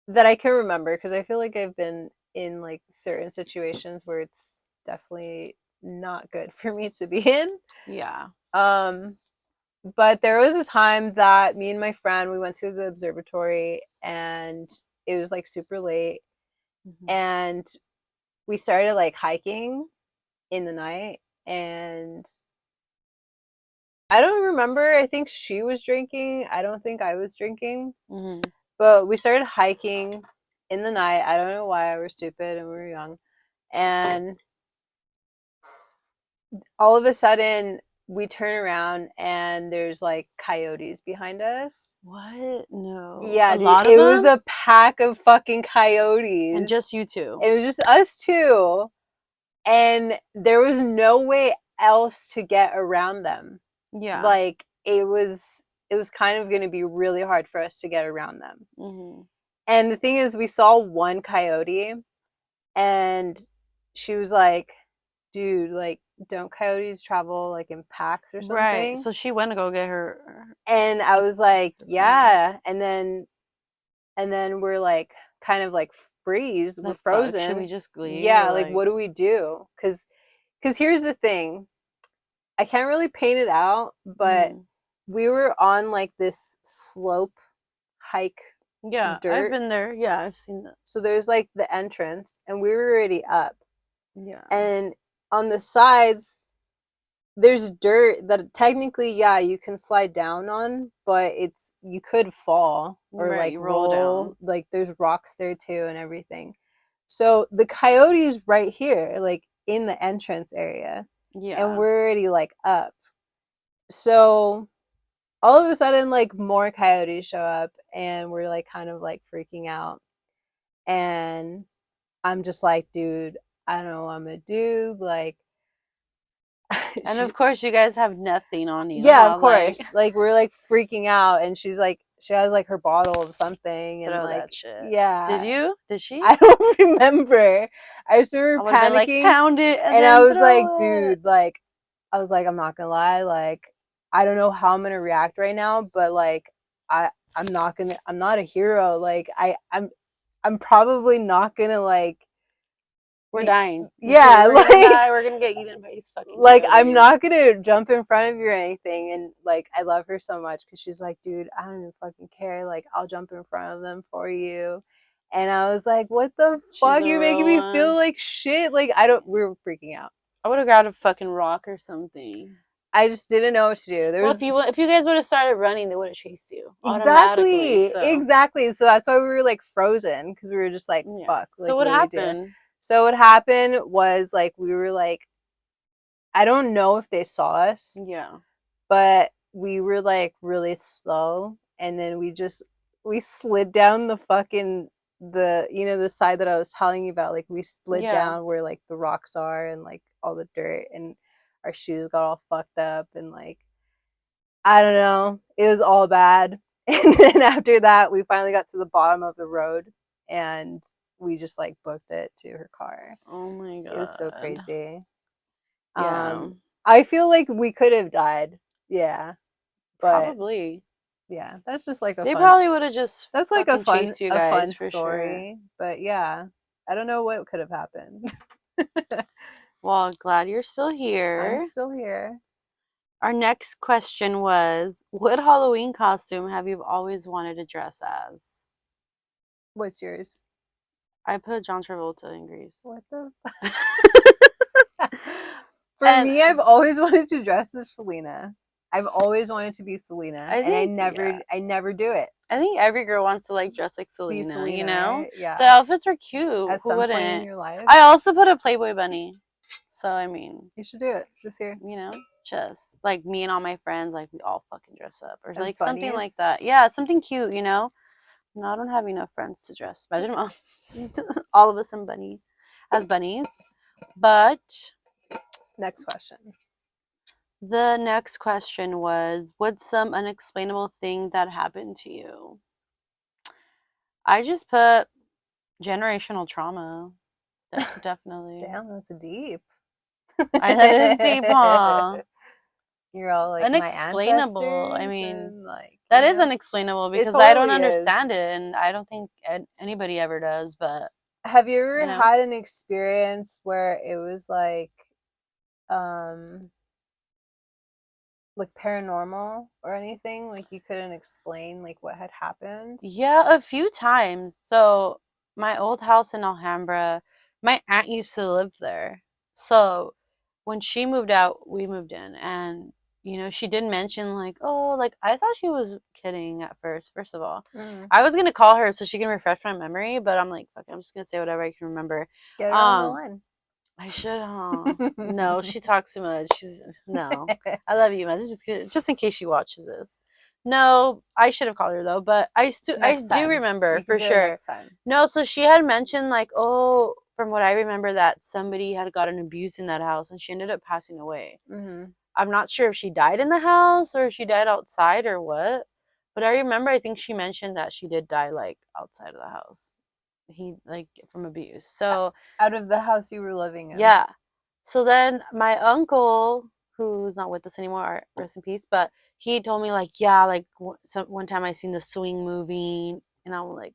that I can remember because I feel like I've been in like certain situations where it's definitely not good for me to be in. Yeah. Um but there was a time that me and my friend we went to the observatory and it was like super late Hmm. and we started like hiking in the night and I don't remember. I think she was drinking. I don't think I was drinking. Hmm. But we started hiking in the night. I don't know why. I was stupid and we were young. And all of a sudden, we turn around and there's like coyotes behind us. What? No. Yeah, A dude. lot of It was them? a pack of fucking And coyotes. just you two? It was just us two. And there was no way else to get around them. Yeah. Like it was kind of going to be really hard for us to get around them. Hmm. And the thing is we saw one coyote and she was like, "Dude, like don't coyotes travel like in packs or Right. something?" So she went to go get her And I was like, the family. "Yeah." And then we're like kind of like freeze, we're Like, fuck, should we frozen. just leave Yeah, or like like? what do we do? Cuz here's the thing. I can't really paint it out, but Hmm. we were on like this slope hike Yeah, I've dirt. been there. Yeah, I've seen that. So there's like the entrance and we were already up. Yeah. And on the sides there's dirt that technically yeah, you can slide down on, but it's you could fall or Right. like You roll roll, down. like there's rocks there too and everything. So the coyote's right here, like in the entrance area, and Yeah. we're already like up. So all of a sudden like more coyotes show up and we're like kind of like freaking out and I'm just like, dude, I don't know what I'm gonna do. Like, And she, of course, you guys have nothing on you, yeah, of huh? Like, course. Like, we're like freaking out, and she's like, she has like her bottle of something, and throw like, that shit. Did yeah, you? Did she? I don't remember. I just remember I would have been like, panicking, pound it and and I then was like, throw it. dude, like, I was like, I'm not gonna lie, like, I don't know how I'm gonna react right now, but like, I, I'm not a hero. Like, I'm probably not gonna like We're be, dying. yeah, We're gonna like, die. We're gonna get eaten by these fucking like killer I'm whales. not gonna jump in front of you or anything. And like, I love her so much because she's like, dude, I don't even fucking care. Like, I'll jump in front of them for you. And I was like, what the She's fuck? a You're making real me feel one. like shit. Like, I don't. We were freaking out. I would have grabbed a fucking rock or something. I just didn't know what to do. There Well, was if you guys would have started running, they would have chased you automatically. exactly, So exactly. So that's why we were like frozen because we were just like, yeah. fuck. So Like, what what do we do? happened? So what happened was like we were like, I don't know if they saw us, Yeah. but we were like really slow, and then we slid down the fucking the the side that I was telling you about. Like, we slid Yeah. down where like the rocks are and like all the dirt, and our shoes got all fucked up, and like, I don't know, it was all bad. And then after that we finally got to the bottom of the road, and we just like booked it to her car. Oh my It was so god. crazy. Yeah. I feel like we could have died. Yeah. But Probably. yeah, that's just like a They fun probably would have just that's like fucking chased you a guys fun for sure. story. But yeah, I don't know what could have happened. Well, glad you're still I'm here. still here. Our next question was, what Halloween costume have you always wanted to dress as? What's yours? I put John Travolta in Grease. What the For And me, I've always wanted to dress as Selena. I've always wanted to be Selena, I and think, yeah, I never do it. I think every girl wants to like dress like Be Selena, you Selena, know? right? The Yeah. outfits are cute. At Who some point in wouldn't? your life, I also put a Playboy bunny. So, I mean, you should do it this year. you know, just like me and all my friends, like we all fucking dress up or As like something like bunnies. that. Yeah, something cute, you know? No, I don't have enough friends to dress. Imagine all of us in as bunnies. But Next question. the next question was, what's some unexplainable thing that happened to you? I just put generational trauma. Definitely. Damn, that's deep. That is deep, huh? You're all like my Unexplainable. I ancestors, mean, and like, that is unexplainable it because I don't totally is. understand it, and I don't think anybody ever does. But Have you you ever know, had an experience where it was um, like paranormal or anything? Like, you couldn't explain like what had happened? yeah, a few times. So my old house in Alhambra, my aunt used to live there. So when she moved out, we moved in, and she did mention like, oh, like I thought she was kidding at first. First of all, Mm. I was gonna call her so she can refresh my memory, but I'm like, fuck, I'm just gonna say whatever I can remember. Get her on the Um, line. I should, huh? No, she talks too much. She's no. I love you, man. Just in case she watches this. No, I should have called her though, but I Next do time. remember You can for do it sure. next time. No, so she had mentioned like, oh, from what I remember, that somebody had gotten abused in that house, and she ended up passing away. Mm-hmm. I'm not sure if she died in the house or if she died outside or what, but I remember I think she mentioned that she did die like outside of the house. He like from abuse. So Out of the house you were living in. yeah. So then my uncle, who's not with us anymore, rest in peace, but he told me like, yeah, like one time I seen the Swing movie, and I'm like,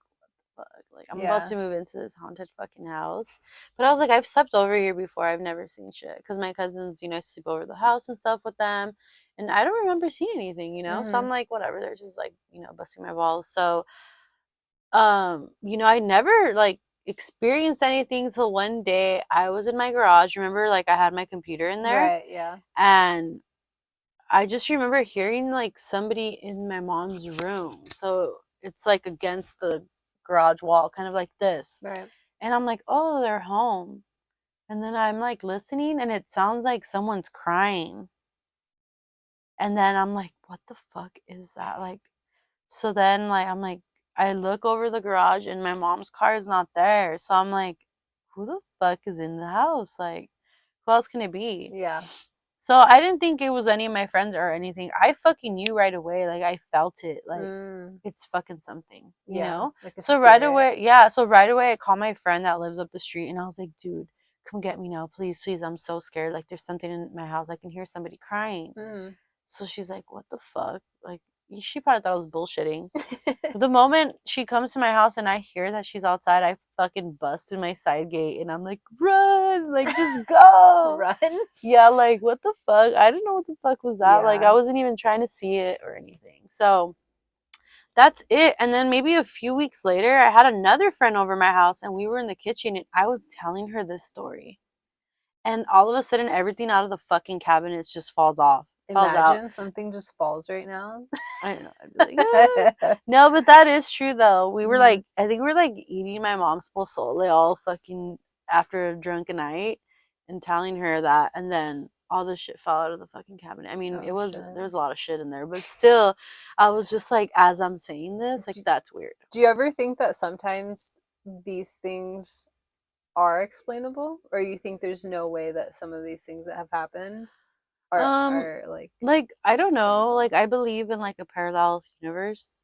fuck, like I'm about Yeah. to move into this haunted fucking house. But I was like, I've slept over here before. I've never seen shit because my cousins, sleep over the house and stuff with them, and I don't remember seeing anything. So Mm-hmm. I'm like, whatever. They're just like, busting my balls. So I never like experienced anything till one day I was in my garage. Remember, like I had my computer in there, Right, yeah. and I just remember hearing like somebody in my mom's room. So it's like against the garage wall, kind of like this. Right. And I'm like, oh, they're home. And then I'm like listening, and it sounds like someone's crying. And then I'm like, what the fuck is that? Like, so then like I'm like, I look over the garage and my mom's car is not there. So I'm like, who the fuck is in the house? Like, who else can it be? Yeah. So I didn't think it was any of my friends or anything. I fucking knew right away. Like, I felt it. Like, Mm. it's fucking something, you Yeah. know? Like a So right spirit. away, yeah. So right away, I called my friend that lives up the street and I was like, dude, come get me now. Please, please. I'm so scared. Like, there's something in my house. I can hear somebody crying. Mm. So she's like, what the fuck? Like, she probably thought I was bullshitting. The moment she comes to my house and I hear that she's outside, I fucking bust in my side gate and I'm like, run, like just go. Run. Yeah, like what the fuck? I didn't know what the fuck was that. Like Yeah. I wasn't even trying to see it or anything. So that's it. And then maybe a few weeks later, I had another friend over my house and we were in the kitchen and I was telling her this story. And all of a sudden, everything out of the fucking cabinets just falls off, falls out. Imagine something just falls right now. I don't know. I'd be like, "Ah." No, but that is true though. We were Mhm. like, I think we were like eating my mom's pozole all fucking after a drunken night and telling her that, and then all this shit fell out of the fucking cabinet. I mean, Oh shit. there was a lot of shit in there, but still, I was just like, as I'm saying this, like Do, that's weird. do you ever think that sometimes these things are explainable, or you think there's no way that some of these things that have happened Um, are like like I don't know. explainable? Like I believe in like a parallel universe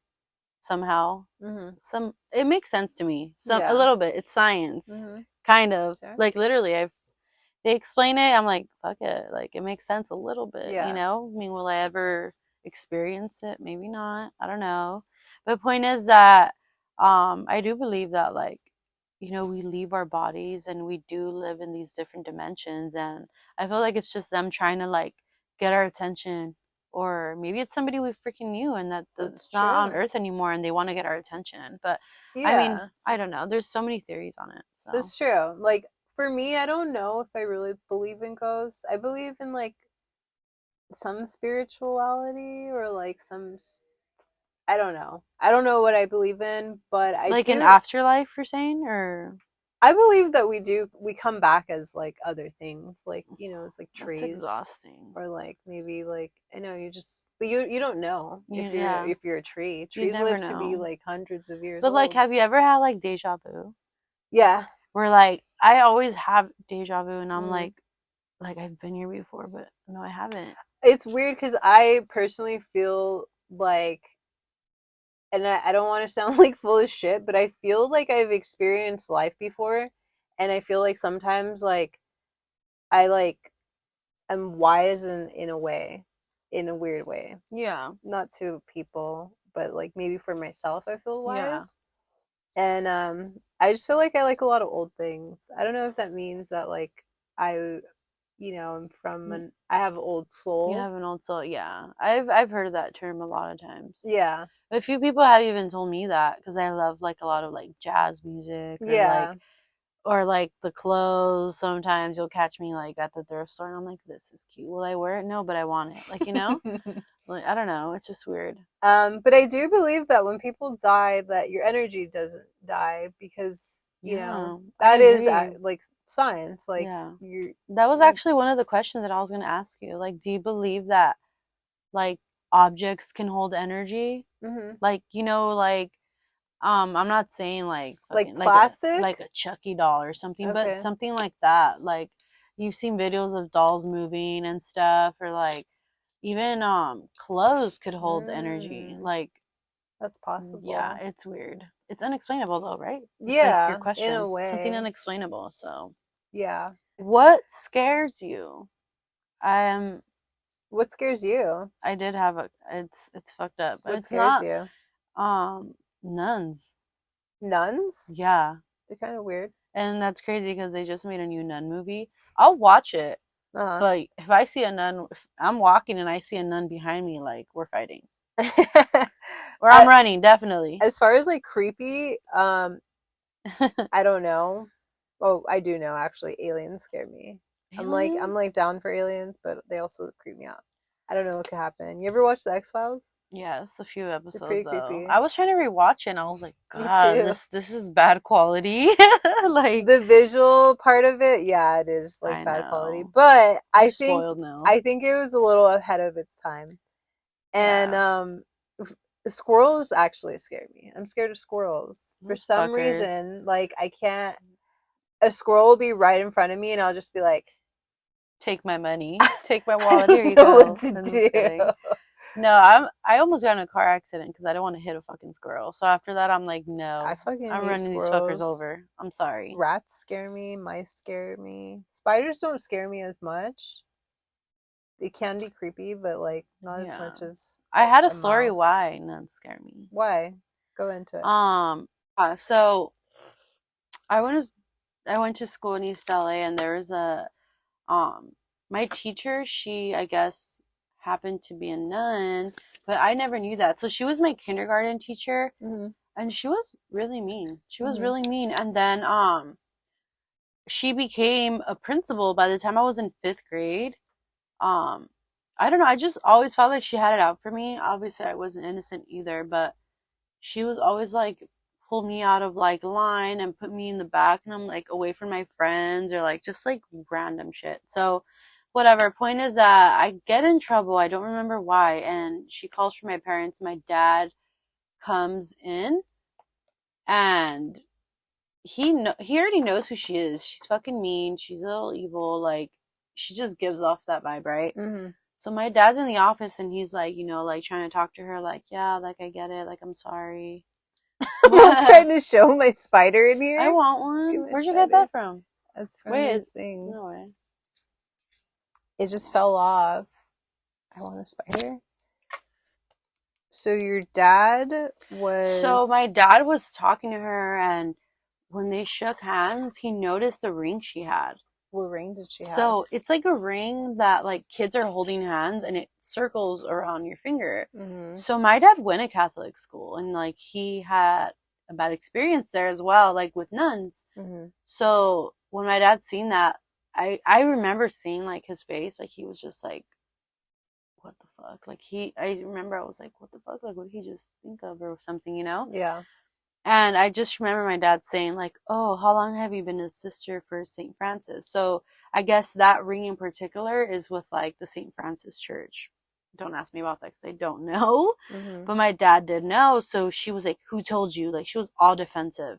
somehow. Mhm. Some it makes sense to me. Some a Yeah. little bit. It's science, Mhm. kind of. Sure. Like literally, I've they explain it. I'm like, fuck it. Like it makes sense a little bit. You Yeah. know. I mean, will I ever experience it? Maybe not. I don't know. But the point is that I do believe that like we leave our bodies and we do live in these different dimensions, and I feel like it's just them trying to like get our attention, or maybe it's somebody we freaking knew and that That's it's not on true. earth anymore and they want to get our attention. But I mean, Yeah. I don't know, there's so many theories on it, so That's true. Like for me, I don't know if I really believe in ghosts. I believe in like some spirituality or like I don't know. I don't know what I believe in, but I like an do afterlife you're saying, or I believe that we come back as like other things, like it's like that's trees, exhausting. or like maybe like I know you just but you don't know Yeah, if you're a tree. you'd Trees never live to be know. like hundreds of years But like, old. have you ever had like deja vu, Yeah. where like I always have deja vu and I'm Mm. like I've been here before, but no, I haven't. It's weird because I personally feel like, and I don't want to sound like full of shit, but I feel like I've experienced life before, and I feel like sometimes like I like am wise in a way, in a weird way. Yeah, Not to people, but like maybe for myself, I feel yeah. wise. And I just feel like I like a lot of old things. I don't know if that means that like I, I'm from Y- an I have an old You soul. have an old soul. Yeah, I've heard that term a lot of times. Yeah. A few people have even told me that because I love like a lot of like jazz music, Yeah. or like the clothes. Sometimes you'll catch me like at the thrift store and I'm like, this is cute. Will I wear it? No, but I want it. Like, like I don't know. It's just weird. But I do believe that when people die, that your energy doesn't die because Yeah, I that is agree. like science. Like Yeah. you're That was like, actually one of the questions that I was going to ask you. Like, do you believe that like objects can hold energy? mhm. Like, like I'm not saying like Like fucking like plastic. a Chucky doll or something, but Okay. something like that. Like you've seen videos of dolls moving and stuff, or like even clothes could hold energy. Mm, Like that's yeah, possible. it's weird. It's unexplainable though, right? It's like your Yeah, in question. a Something way. unexplainable. So Yeah. what scares you? I am What scares you? I did have a it's fucked up. But What it's scares not you? nuns. Nuns? Yeah. They're kind of weird. And that's crazy because they just made a new nun movie. I'll watch it, Uh but if I see a nun, if I'm walking and I see a nun behind me, like we're fighting, huh. or I'm running, definitely. As far as like creepy, I don't know. Oh, I do know actually. Aliens scare me. I'm Alien? like down for aliens, but they also creep me out. I don't know what could happen. You ever watch the X Files? Yes, a few They're episodes pretty though. creepy. I was trying to rewatch it and I was like, Me God, too. this is bad quality. Like, The visual part of it, yeah, it is like I bad quality, know. but We're spoiled now. I think it was a little ahead of its time. And Yeah. f- squirrels actually scare me. I'm scared of squirrels for Those some fuckers. reason. Like I can't. a squirrel will be right in front of me and I'll just be like, Take my money. Take my wallet. Here you know what go. to I'm do. just kidding. No, I almost got in a car accident because I don't want to hit a fucking squirrel. So after that, I'm like, I no, fucking I'm hate running these fuckers squirrels. over. I'm sorry. Rats scare me. Mice scare me. Spiders don't scare me as much. They can be creepy, but like not as Yeah. much as I had a a story mouse. why none scare me. Why? Go into it. So I went to I went to school in East LA, and there was a um my teacher, she I guess happened to be a nun, but I never knew that. So she was my kindergarten teacher, Mm-hmm. and she was really mean. She was Mm-hmm. really mean, and then she became a principal by the time I was in 5th grade. Um I don't know, I just always felt like she had it out for me. Obviously I wasn't innocent either, but she was always like pull me out of like line and put me in the back, and I'm like away from my friends, or like just like random shit. So whatever, point is that I get in trouble, I don't remember why, and she calls for my parents. My dad comes in, and he already knows who she is. She's fucking mean, she's a little evil, like she just gives off that vibe, right? Mm-hmm. So my dad's in the office, and he's like, like trying to talk to her, like, yeah, like I get it, like I'm sorry. I'm I trying to show my spider in here. want Give one. me a Where'd you get spider. that from? That's from Wait, these no things. way. It just fell off. I want a spider. So your dad So my was. dad was talking to her, and when they shook hands, he noticed the ring she had. What ring did she have? So it's like a ring that like kids are holding hands, and it circles around your finger. Mm-hmm. So my dad went to Catholic school, and like he had a bad experience there as well, like with nuns. Mm-hmm. So when my dad seen that, I remember seeing like his face, like he was just like, what the fuck? Like I remember I was like, what the fuck? Like, what did he just think of or something? Yeah. And I just remember my dad saying like, oh, how long have you been his sister for St. Francis? So I guess that ring in particular is with like the St. Francis Church. Don't ask me about that because I don't know. Mm-hmm. But my dad did know. So she was like, who told you? Like, she was all defensive.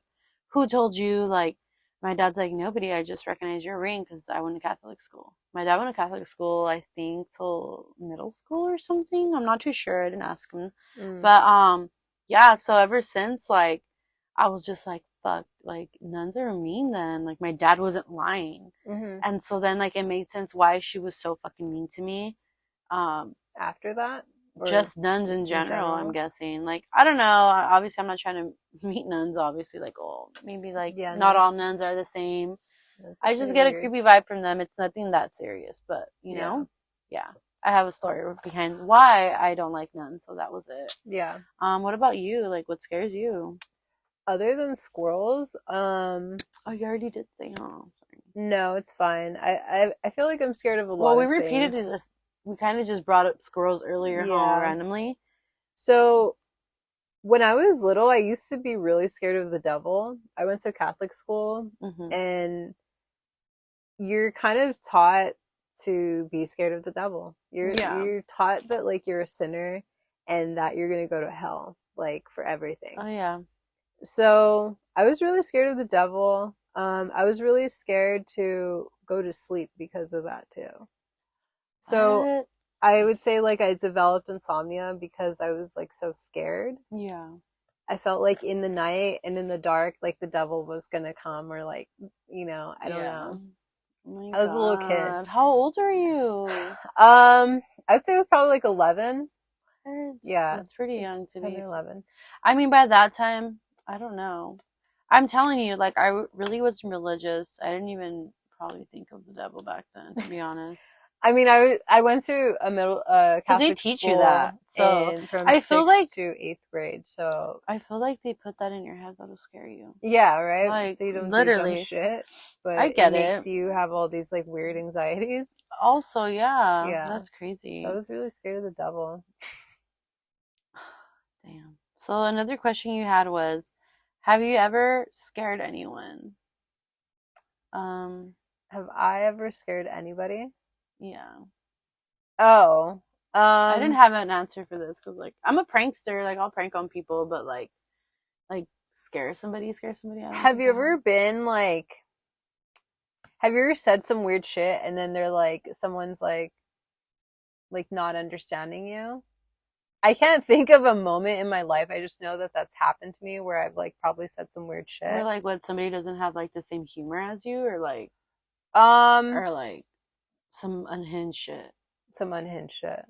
Who told you? Like, my dad's like, nobody. I just recognize your ring because I went to Catholic school. My dad went to Catholic school, I think, till middle school or something. I'm not too sure. I didn't ask him. Mm. But, yeah, so ever since, like, I was just like, fuck, like, nuns are mean then. Like, my dad wasn't lying. Mm-hmm. And so then, like, it made sense why she was so fucking mean to me. Um, After that? Or just nuns in just in general, I'm general? guessing. Like, I don't know. Obviously, I'm not trying to meet nuns, obviously. Like, oh, maybe, like, Yeah, not all nuns are the same. nuns are I just pretty get a weird. creepy vibe from them. It's nothing that serious, but, Yeah. yeah. I have a story behind why I don't like nuns, so that was it. Yeah. What about you? Like, what scares you? Other than squirrels, Oh, you already did say, huh? Sorry. no, it's fine. I feel like I'm scared of a Well, lot we of repeated things. this. We kind of just brought up squirrels earlier, huh? Yeah. Randomly. So when I was little, I used to be really scared of the devil. I went to Catholic school, Mm-hmm. and you're kind of taught to be scared of the devil. Yeah. You're taught that like you're a sinner and that you're gonna go to hell, like for everything. Oh, yeah. So I was really scared of the devil. I was really scared to go to sleep because of that too. So What? I would say like I developed insomnia because I was like so scared. Yeah. I felt like in the night and in the dark, like the devil was gonna come, or like, I don't Yeah. know. Oh my I was a little kid. God. How old are you? I'd say it was probably like 11. What? Yeah, That's pretty it's like young to 10 be. or 11. I mean, by that time, I don't know. I'm telling you, like, I really wasn't religious. I didn't even probably think of the devil back then, to be honest. I mean, I went to a middle Because they Catholic teach you that. school So in from I feel like 6th to 8th grade. So I feel like they put that in your head that'll scare you. yeah, right. Like, So you don't do dumb literally. shit, I but it get makes it. you have all these like weird anxieties. Also, yeah, Yeah. that's So I crazy. was really scared of the devil. Damn. So another question you had was, have you ever scared anyone? Um, Have I ever scared anybody? yeah. Oh, I didn't have an answer for this because, like, I'm a prankster. Like, I'll prank on people, but like scare somebody. I don't have think you I have. ever been like Have you ever said some weird shit and then they're like, someone's like not understanding you? I can't think of a moment in my life. I just know that that's happened to me where I've like probably said some weird Or shit. like what, somebody doesn't have like the same humor as you, Um, or like some unhinged shit. some unhinged shit.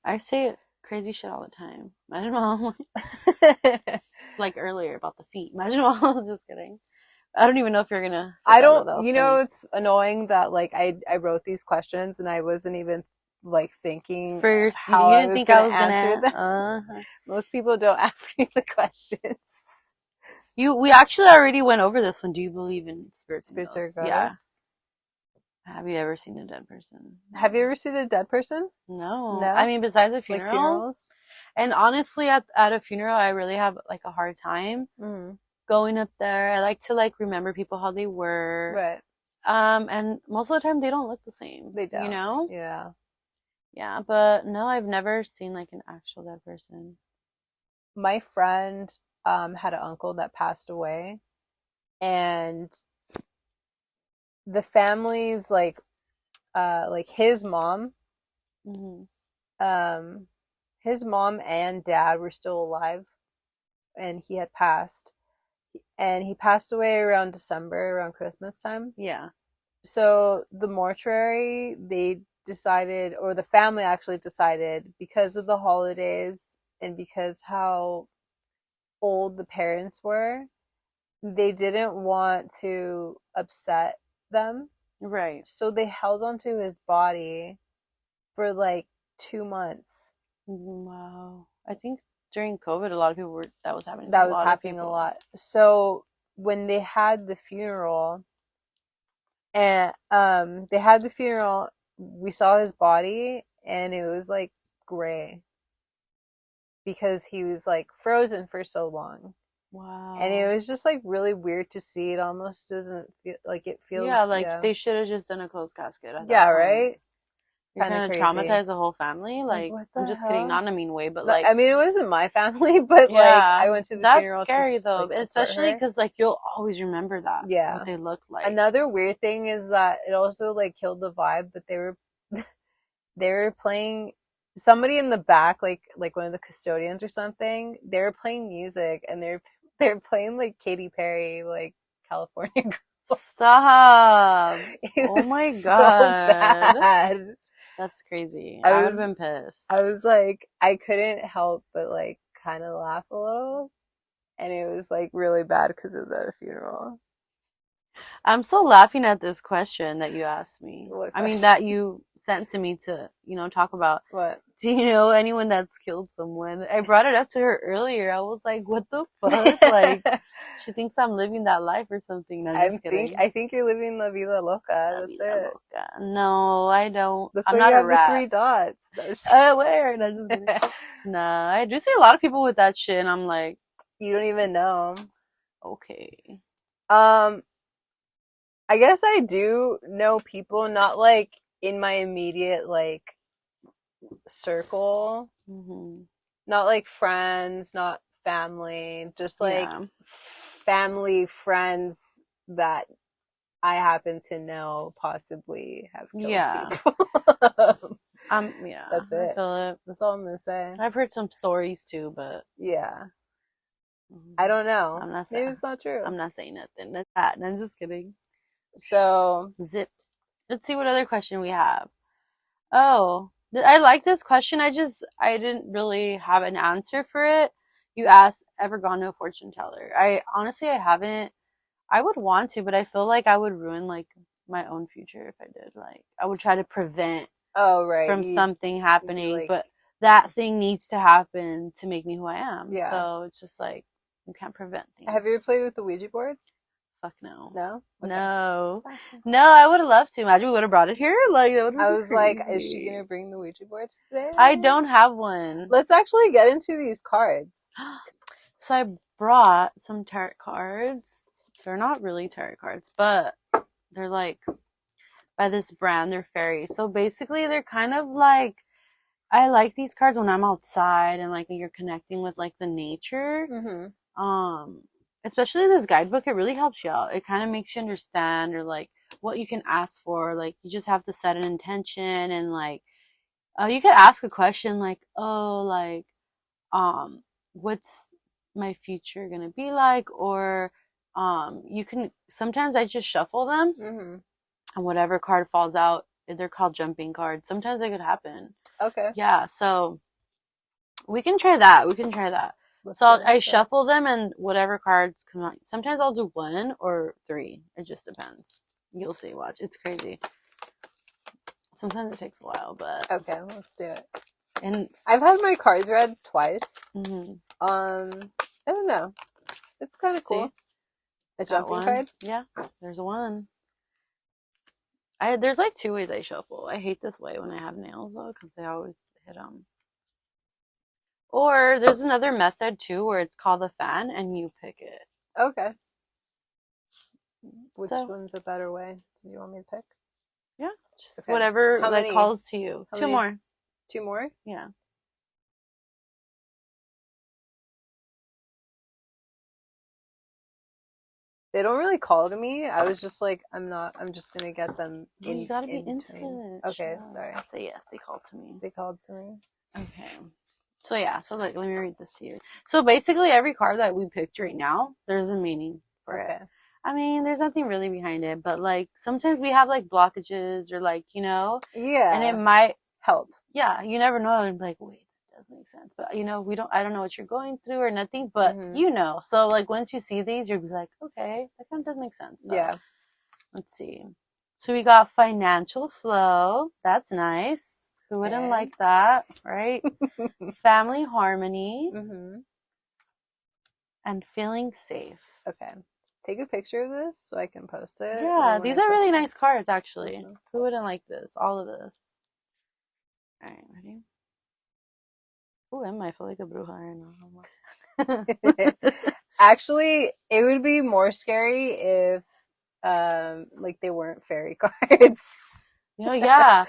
I say crazy shit all the time. Imagine mom, like earlier about the feet. Imagine mom. Just kidding. I don't even know if you're gonna get I that though. don't, That was you know, funny. it's annoying that like I wrote these questions and I wasn't even like thinking For you how I didn't was think I going to was answer gonna. them. Most people don't ask me the questions. We actually already went over this one. Do you believe in spirits and Spirits or ghosts? Yeah. ghosts? Have you ever seen a dead person? Have you No. ever seen a dead person? No. I No? mean, besides a Like funeral, funerals? and honestly, at a funeral, I really have like a hard time Mm, going up there. I like to like remember people how they were. right. And most of the time they don't look the same, They you don't. know? Yeah. Yeah, but no, I've never seen like an actual dead person. My friend had an uncle that passed away and the family's like Hmm. um his mom and dad were still alive and he had passed and he passed away around December around Christmas time. Yeah. So the mortuary they decided or the family actually decided because of the holidays and because how old the parents were, they didn't want to upset them. Right. So they held onto his body for like 2 months. Wow. I think during COVID, a lot of people were, that was happening to That a was lot of happening a people. lot. So when they had the funeral, and we saw his body, and it was like gray because he was like frozen for so long. And it Wow. was just like really weird to see. It almost doesn't feel like it Yeah, feels, like yeah. they should have just done a closed casket at Yeah, that point. right? You're Kind of trying to crazy. traumatize the whole family? Like, Like, what I'm the just kidding, hell? not in a mean way, but But, like, I mean, it wasn't my family, but like yeah, I went to the that's funeral to scary though, like support especially her. because like you'll always remember that, what Yeah. they look like. Another weird thing is that it also like killed the vibe, but they were playing somebody in the back, like one of the custodians or something. They were playing music and they're playing like Katy Perry, like California Girls. Stop. It Oh was my so god. bad. That's crazy. I I would have was been I pissed. was like I couldn't help but like kind of laugh a little, and it was like really bad because of the funeral. I'm still laughing at this question that you asked me. What I mean, question? that you sent to me to, talk about. What? Do you know anyone that's killed someone? I brought it up to her earlier. I was like, what the fuck? Like, she thinks I'm living that life or something. No, I'm just kidding. I think you're living la vida loca. La That's vida it. loca. No, I don't. That's I'm why you not a have the rat. three dots. No, Where? No, just kidding. Nah, I do see a lot of people with that shit, and I'm like, you don't even know. okay. Um, I guess I do know people, not like in my immediate like circle, Hmm. not like friends, not family, just like Yeah. family friends that I happen to know possibly have killed Yeah. people. Yeah, That's I it. feel it. That's all I'm gonna say. I've heard some stories too, but Yeah. I mm, don't know. I'm not Maybe saying it's not true. I'm not saying nothing. That's that. No, I'm just kidding. So, Zip. Let's see what other question we have. Oh, I like this question. I didn't really have an answer for it. You asked, ever gone to a fortune teller? I haven't. I would want to, but I feel like I would ruin like my own future if I did. Like I would try to prevent oh right, from something you'd be happening, like, but that thing needs to happen to make me who I am. yeah. So it's just like you can't prevent Have you ever things. played with the Ouija board? Fuck no. No? Okay. No. Just asking. No, I would have loved to. Imagine we would have brought it here. Like that would have I been was like, is she crazy. gonna bring the Ouija board today? I don't have one. Let's actually get into these cards. So I brought some tarot cards. They're not really tarot cards, but they're like by this brand. They're fairies. So basically, they're kind of like, I like these cards when I'm outside and like you're connecting with like the nature. Mm-hmm. Um, especially this guidebook, it really helps you out. It kind of makes you understand or like what you can ask for. Like you just have to set an intention and like you could ask a question like, oh, like what's my future gonna be like? Or you can sometimes I just shuffle them Mm-hmm. and whatever card falls out, they're called jumping cards. Sometimes it could happen. Okay. Yeah, so we can try that. We can try that. Let's So get I into it. shuffle them and whatever cards come out. Sometimes I'll do 1 or 3. It just depends. You'll see. Watch. It's crazy. Sometimes it takes a while, but Okay, let's do it. and I've had my cards read twice. mhm. I don't know. It's kind of cool. A Got jumping one. card? Yeah, there's one. There's like 2 ways I shuffle. I hate this way when I have nails though, because I always hit them. Or there's another method too, where it's called the fan, and you pick it. Okay. Which So one's a better way? Do you want me to pick? yeah, just Okay. whatever How like many? calls to you. How 2 many? more. 2 more? Yeah. They don't really call to me. I was just like, I'm just gonna get them No, you gotta be in into turn. it. Okay, Sure. sorry. Say yes, they called to me. They called to me. Okay. So yeah, so like let me read this to you. So basically every card that we picked right now, there's a meaning for Okay. it. I mean, there's nothing really behind it, but like sometimes we have like blockages or like, Yeah. and it might help. yeah, you never know. And like, wait, that does make sense. But I don't know what you're going through or nothing, but So like once you see these, you'll be like, okay, that kind of does make sense. So Yeah. let's see. So we got financial flow. That's nice. Who wouldn't Okay. like that, right? Family harmony and feeling safe. Okay. Take a picture of this so I can post it. Yeah, these are really nice cards, actually. Listen. Who wouldn't like this? All of this. All right, ready? Oh, Emma, I feel like a bruja right now. Actually, it would be more scary if like they weren't fairy cards. Yeah.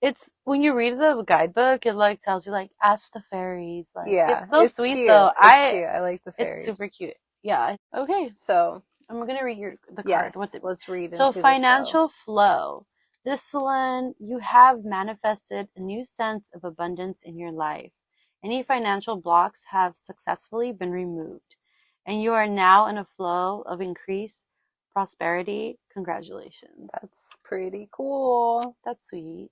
It's when you read the guidebook, it like tells you like ask the fairies. Like Yeah, it's so sweet cute. though. It's cute. I like the It's fairies. super cute. Yeah. Okay. So I'm gonna read the yes, card. let's read So into financial flow. This one, you have manifested a new sense of abundance in your life. Any financial blocks have successfully been removed, and you are now in a flow of increased prosperity. Congratulations. That's pretty cool. That's sweet.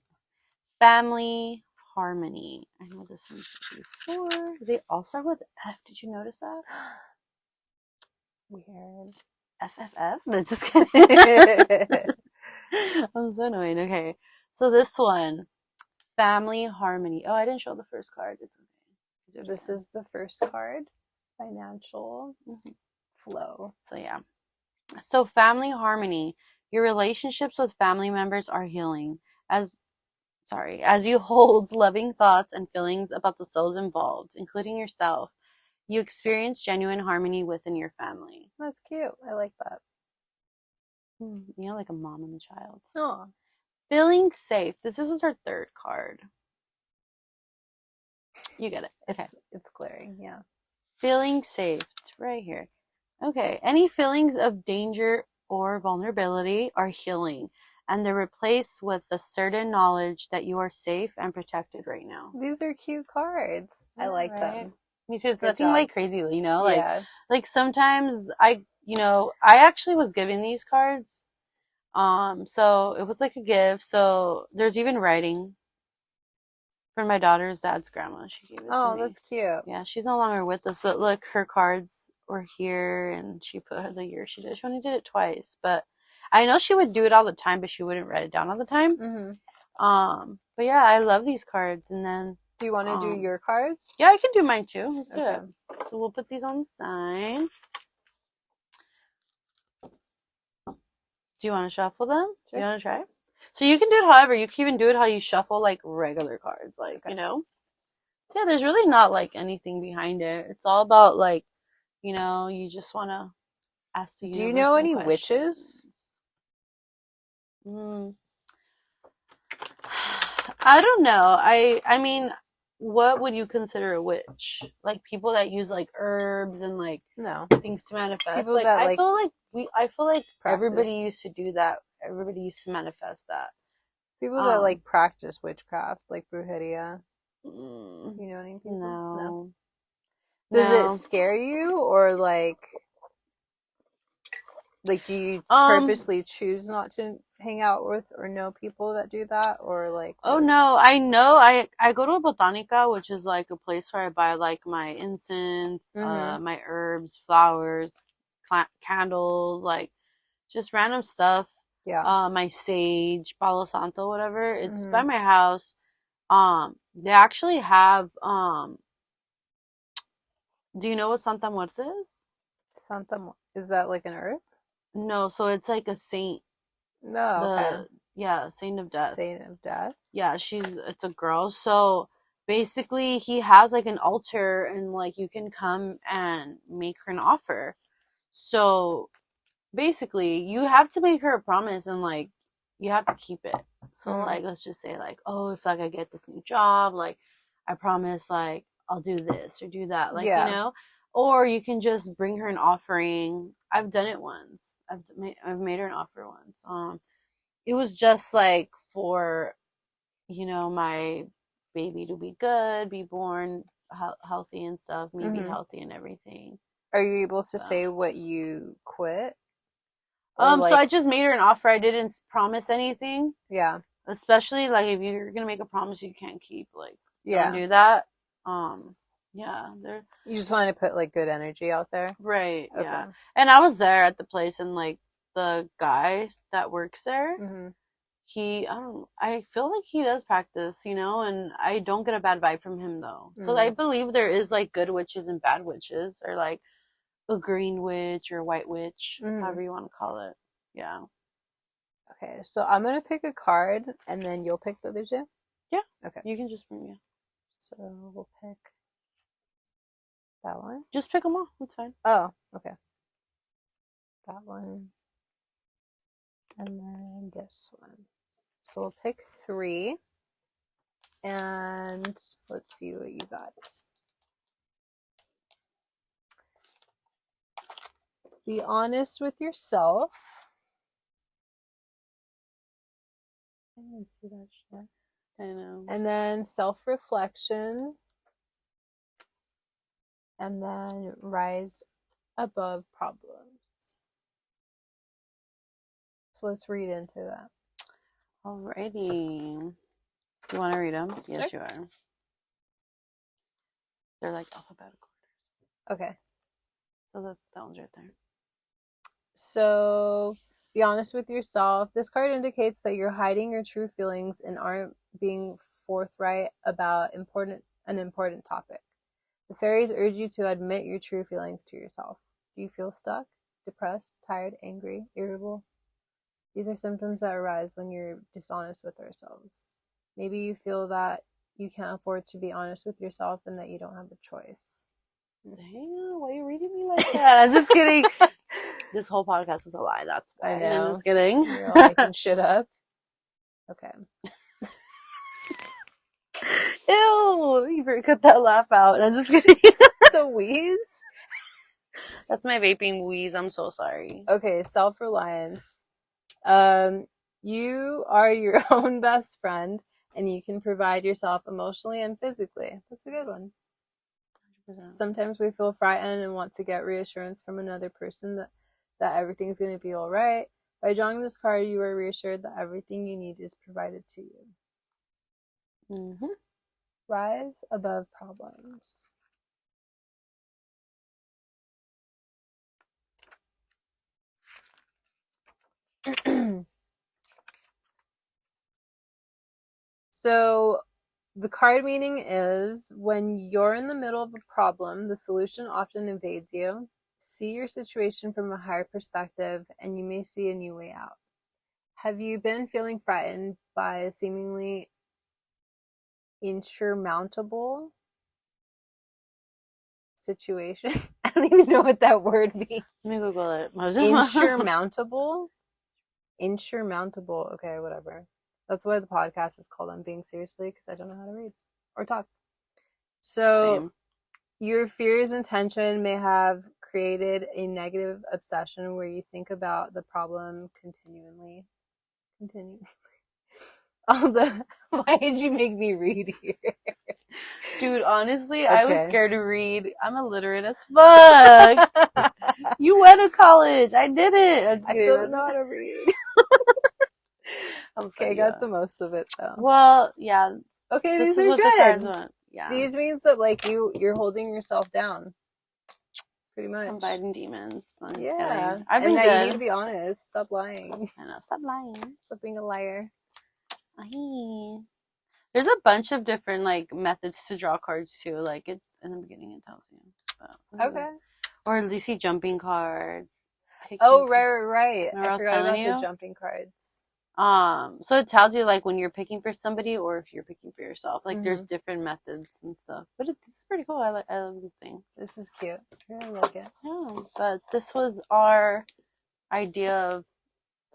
Family harmony. I know this one's before. They all start with F. Did you notice that? Weird. FFF? No, just kidding. I'm so annoying. Okay. So this one, family harmony. Oh, I didn't show the first card. It's okay. This is the first card. Financial flow. So yeah. So family harmony. Your relationships with family members are healing. As you hold loving thoughts and feelings about the souls involved, including yourself, you experience genuine harmony within your family. That's cute. I like that. Like a mom and a child. Oh. Feeling safe. This is our third card. You get it. Okay. It's glaring, yeah. Feeling safe. It's right here. Okay. Any feelings of danger or vulnerability are healing, and they're replaced with the certain knowledge that you are safe and protected right now. These are cute cards. I like them. Me too. It's nothing like crazy, Yeah. Like sometimes I actually was given these cards. So it was like a gift. So there's even writing from my daughter's dad's grandma. She gave it to me. Oh, that's cute. Yeah, she's no longer with us, but look, her cards were here, and she put the year she did. She only did it twice, but I know she would do it all the time, but she wouldn't write it down all the time. But yeah, I love these cards. And then, do you want to do your cards? Yeah, I can do mine too. Let's do it. So we'll put these on the side. Do you want to shuffle them? Sure. You want to try? So you can do it however. You can even do it how you shuffle like regular cards, like, So yeah, there's really not like anything behind it. It's all about like, you just want to ask the universe. Do you know any witches? I don't know. I mean, what would you consider a witch? Like people that use like herbs and like No. things to manifest. People Like that, I like, feel like I feel like everybody practice. used to do that. Everybody used to manifest that. People that, like, practice witchcraft, like brujeria. You know any people? No. Does it No. scare you, or like do you purposely choose not to hang out with or know people that do that, or like? Oh no, I know. I go to a botanica, which is like a place where I buy like my incense, my herbs, flowers, candles, like just random stuff. Yeah. My sage, Palo Santo, whatever. It's by my house. They actually have do you know what Santa Muerte is? Santa, is that like an herb? No, so it's like a saint. No, okay. Saint of death. Saint of death. Yeah, it's a girl. So basically he has like an altar and like you can come and make her an offer. So basically you have to make her a promise and like you have to keep it. So like let's just say like, oh, if like I get this new job, like I promise like I'll do this or do that, like you know. Or you can just bring her an offering. I've done it once. I've made her an offer once. It was just like for my baby to be good, be born healthy and stuff, me be healthy and everything. Are you able to say what you quit? So I just made her an offer. I didn't promise anything. Yeah. Especially like if you're gonna make a promise you can't keep, like don't do that. Yeah. You just want to put like good energy out there. Right. Okay. Yeah. And I was there at the place and like the guy that works there, I feel like he does practice, and I don't get a bad vibe from him though. So I believe there is like good witches and bad witches, or like a green witch or a white witch, however you want to call it. Yeah. Okay, so I'm gonna pick a card and then you'll pick the other two? Yeah. Okay. You can just bring me. So we'll pick that one. Just pick them all. That's fine. Oh, okay. That one. And then this one. So we'll pick 3. And let's see what you got. Be honest with yourself. I didn't see that shit. I know. And then self-reflection. And then rise above problems. So let's read into that. Alrighty. You want to read them? Yes, Sure. you are. They're like alphabetical. Okay. So that one's right there. So be honest with yourself. This card indicates that you're hiding your true feelings and aren't being forthright about an important topic. The fairies urge you to admit your true feelings to yourself. Do you feel stuck, depressed, tired, angry, irritable? These are symptoms that arise when you're dishonest with ourselves. Maybe you feel that you can't afford to be honest with yourself and that you don't have a choice. Dang, why are you reading me like that? I'm just kidding. This whole podcast is a lie. That's why. I know. I'm just kidding. You're all making shit up. Okay. Ew, you better cut that laugh out. I'm just kidding. The wheeze? That's my vaping wheeze. I'm so sorry. Okay, self-reliance. You are your own best friend and you can provide yourself emotionally and physically. That's a good one. 100%. Sometimes we feel frightened and want to get reassurance from another person that everything's going to be all right. By drawing this card, you are reassured that everything you need is provided to you. Rise above problems. So the card meaning is when you're in the middle of a problem, the solution often evades you. See your situation from a higher perspective and you may see a new way out. Have you been feeling frightened by a seemingly insurmountable situation? I don't even know what that word means. Let me Google it. Insurmountable? Insurmountable. Okay, whatever. That's why the podcast is called I'm Being Seriously, because I don't know how to read or talk. So Same. your fears and tension may have created a negative obsession where you think about the problem continually. Continue. All the why did you make me read here? Dude, honestly, I was Okay. scared to read. I'm illiterate as fuck. You went to college. I did it. I still don't know how to read. I'm Okay, I funny, got yeah. the most of it though. Well, yeah, Okay, this these is are what the cards good. want. Yeah. These means that like you're holding yourself down. Pretty much. I'm fighting demons. I'm just Yeah. kidding. I've and been that good. you need to be honest. Stop lying. I know. Stop lying. Stop being a liar. Ay. There's a bunch of different like methods to draw cards too. Like it in the beginning, it tells you. Okay. Or at least see jumping cards. Oh, right. Remember I I was forgot telling about you? the jumping cards. So it tells you like when you're picking for somebody or if you're picking for yourself. Like there's Mm-hmm. different methods and stuff. But this is pretty cool. I love this thing. This is cute. I really like it. Yeah. But this was our idea of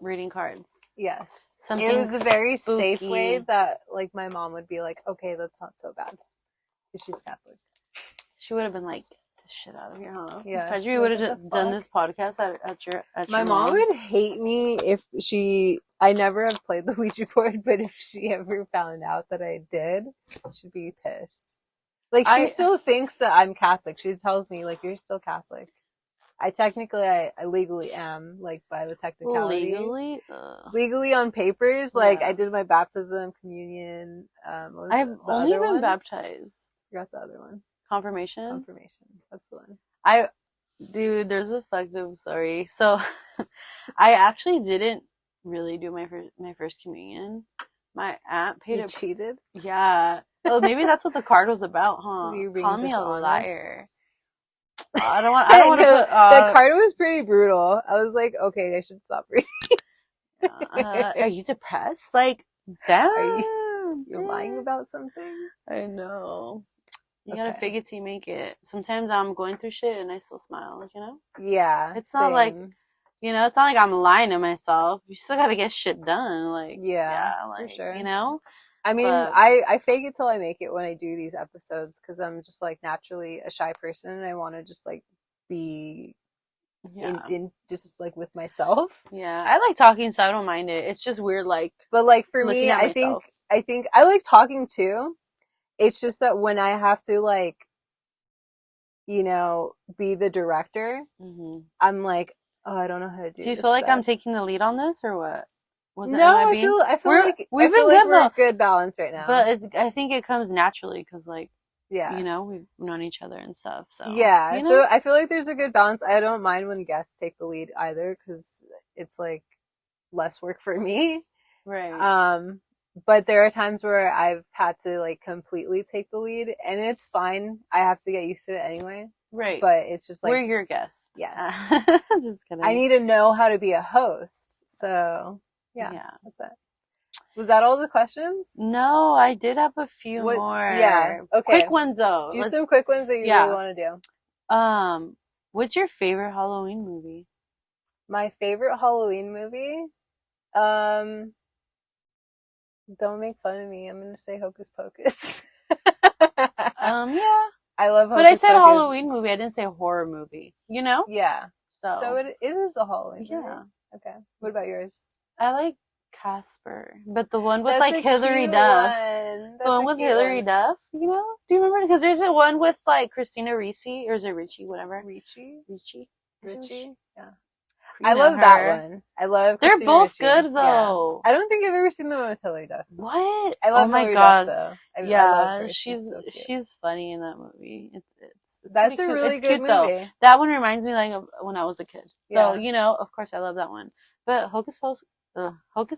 reading cards. Yes. Something it was a very safe spooky. way that like my mom would be like, okay, that's not so bad. Because she's Catholic. She would have been like, "The shit out of here, huh?" Yeah. Imagine we would have done this podcast at your My mom would hate me if I never have played the Ouija board, but if she ever found out that I did, she'd be pissed. Like, she still thinks that I'm Catholic. She tells me, like, you're still Catholic. I legally am, like, by the technicality. Legally on papers, like, I did my baptism, communion, I've only been baptized. Forgot the other one. Confirmation? That's the one. Dude, there's a fucked up story. So, I actually didn't really do my first communion. My aunt paid You cheated? Yeah. Oh, maybe that's what the card was about, huh? You being Call me a dishonest? liar. I don't want to put. The card was pretty brutal. I was like, okay, I should stop reading. Are you depressed? Like, damn. You're lying about something? I know. You gotta fake it till you make it. Sometimes I'm going through shit and I still smile, like, you know? Yeah. It's not like, it's not like I'm lying to myself. You still gotta get shit done. Like, for sure. You know? I mean, I fake it till I make it when I do these episodes because I'm just like naturally a shy person and I want to just like be in just like with myself. Yeah. I like talking, so I don't mind it. It's just weird, like, but like for me, I think I like talking too. It's just that when I have to like, be the director, I'm like, oh, I don't know how to do. Do you feel like I'm taking the lead on this or what? I feel like we're a good balance right now. But I think it comes naturally because, like, yeah, we've known each other and stuff. So yeah, so I feel like there's a good balance. I don't mind when guests take the lead either because it's like less work for me, right? But there are times where I've had to like completely take the lead, and it's fine. I have to get used to it anyway. Right. But it's just like we're your guests. Yes. Just kidding. I need to know how to be a host. So yeah, that's it. Was that all the questions? No, I did have a few more. Yeah. Okay. Quick ones though. Do some quick ones that you really want to do. What's your favorite Halloween movie? My favorite Halloween movie? Don't make fun of me. I'm gonna say Hocus Pocus. Yeah. I love Hocus Pocus. But I said Halloween movie. I didn't say horror movie. You know? Yeah. So it is a Halloween movie. Yeah. Okay. What about yours? I like Casper, but the one with like Hilary Duff. The one with Hilary Duff, you know? Do you remember? Because there's a one with like Christina Ricci, or is it Ricci? Whatever. Ricci. Yeah. I love that one. I love. They're Christina both Ricci. good though. Yeah. I don't think I've ever seen the one with Hilary Duff. What? I love Hilary Duff though. Yeah, I love her. she's funny in that movie. It's that's a really good movie. Though. That one reminds me like of when I was a kid. So yeah. Of course I love that one. But Hocus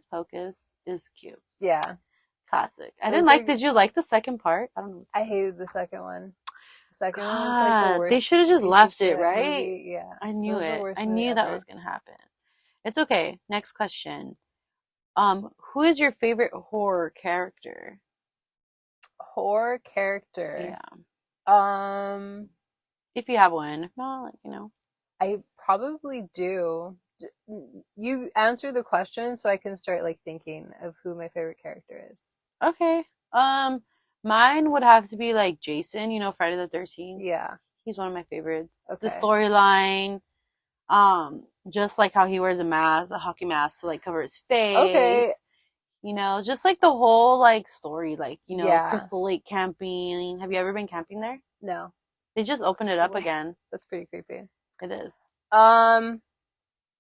Pocus is cute. Yeah, classic. I didn't like. Did you like the second part? I don't know. I hated the second one. The second one was like the worst. They should have just left it, right? Movie. Yeah, I knew it. I knew that was gonna happen. It's okay. Next question. Who is your favorite horror character? Horror character. Yeah. If you have one, if not, I probably do. You answer the question so I can start like thinking of who my favorite character is. Okay. Mine would have to be like Jason, you know, Friday the 13th. Yeah. He's one of my favorites. The Okay. storyline, just like how he wears a mask, a hockey mask to like cover his Okay. face. You know, just like the whole like story, like, you know, Yeah. Crystal Lake camping. Have you ever been camping there? No. They just opened it up again. That's pretty creepy. It is.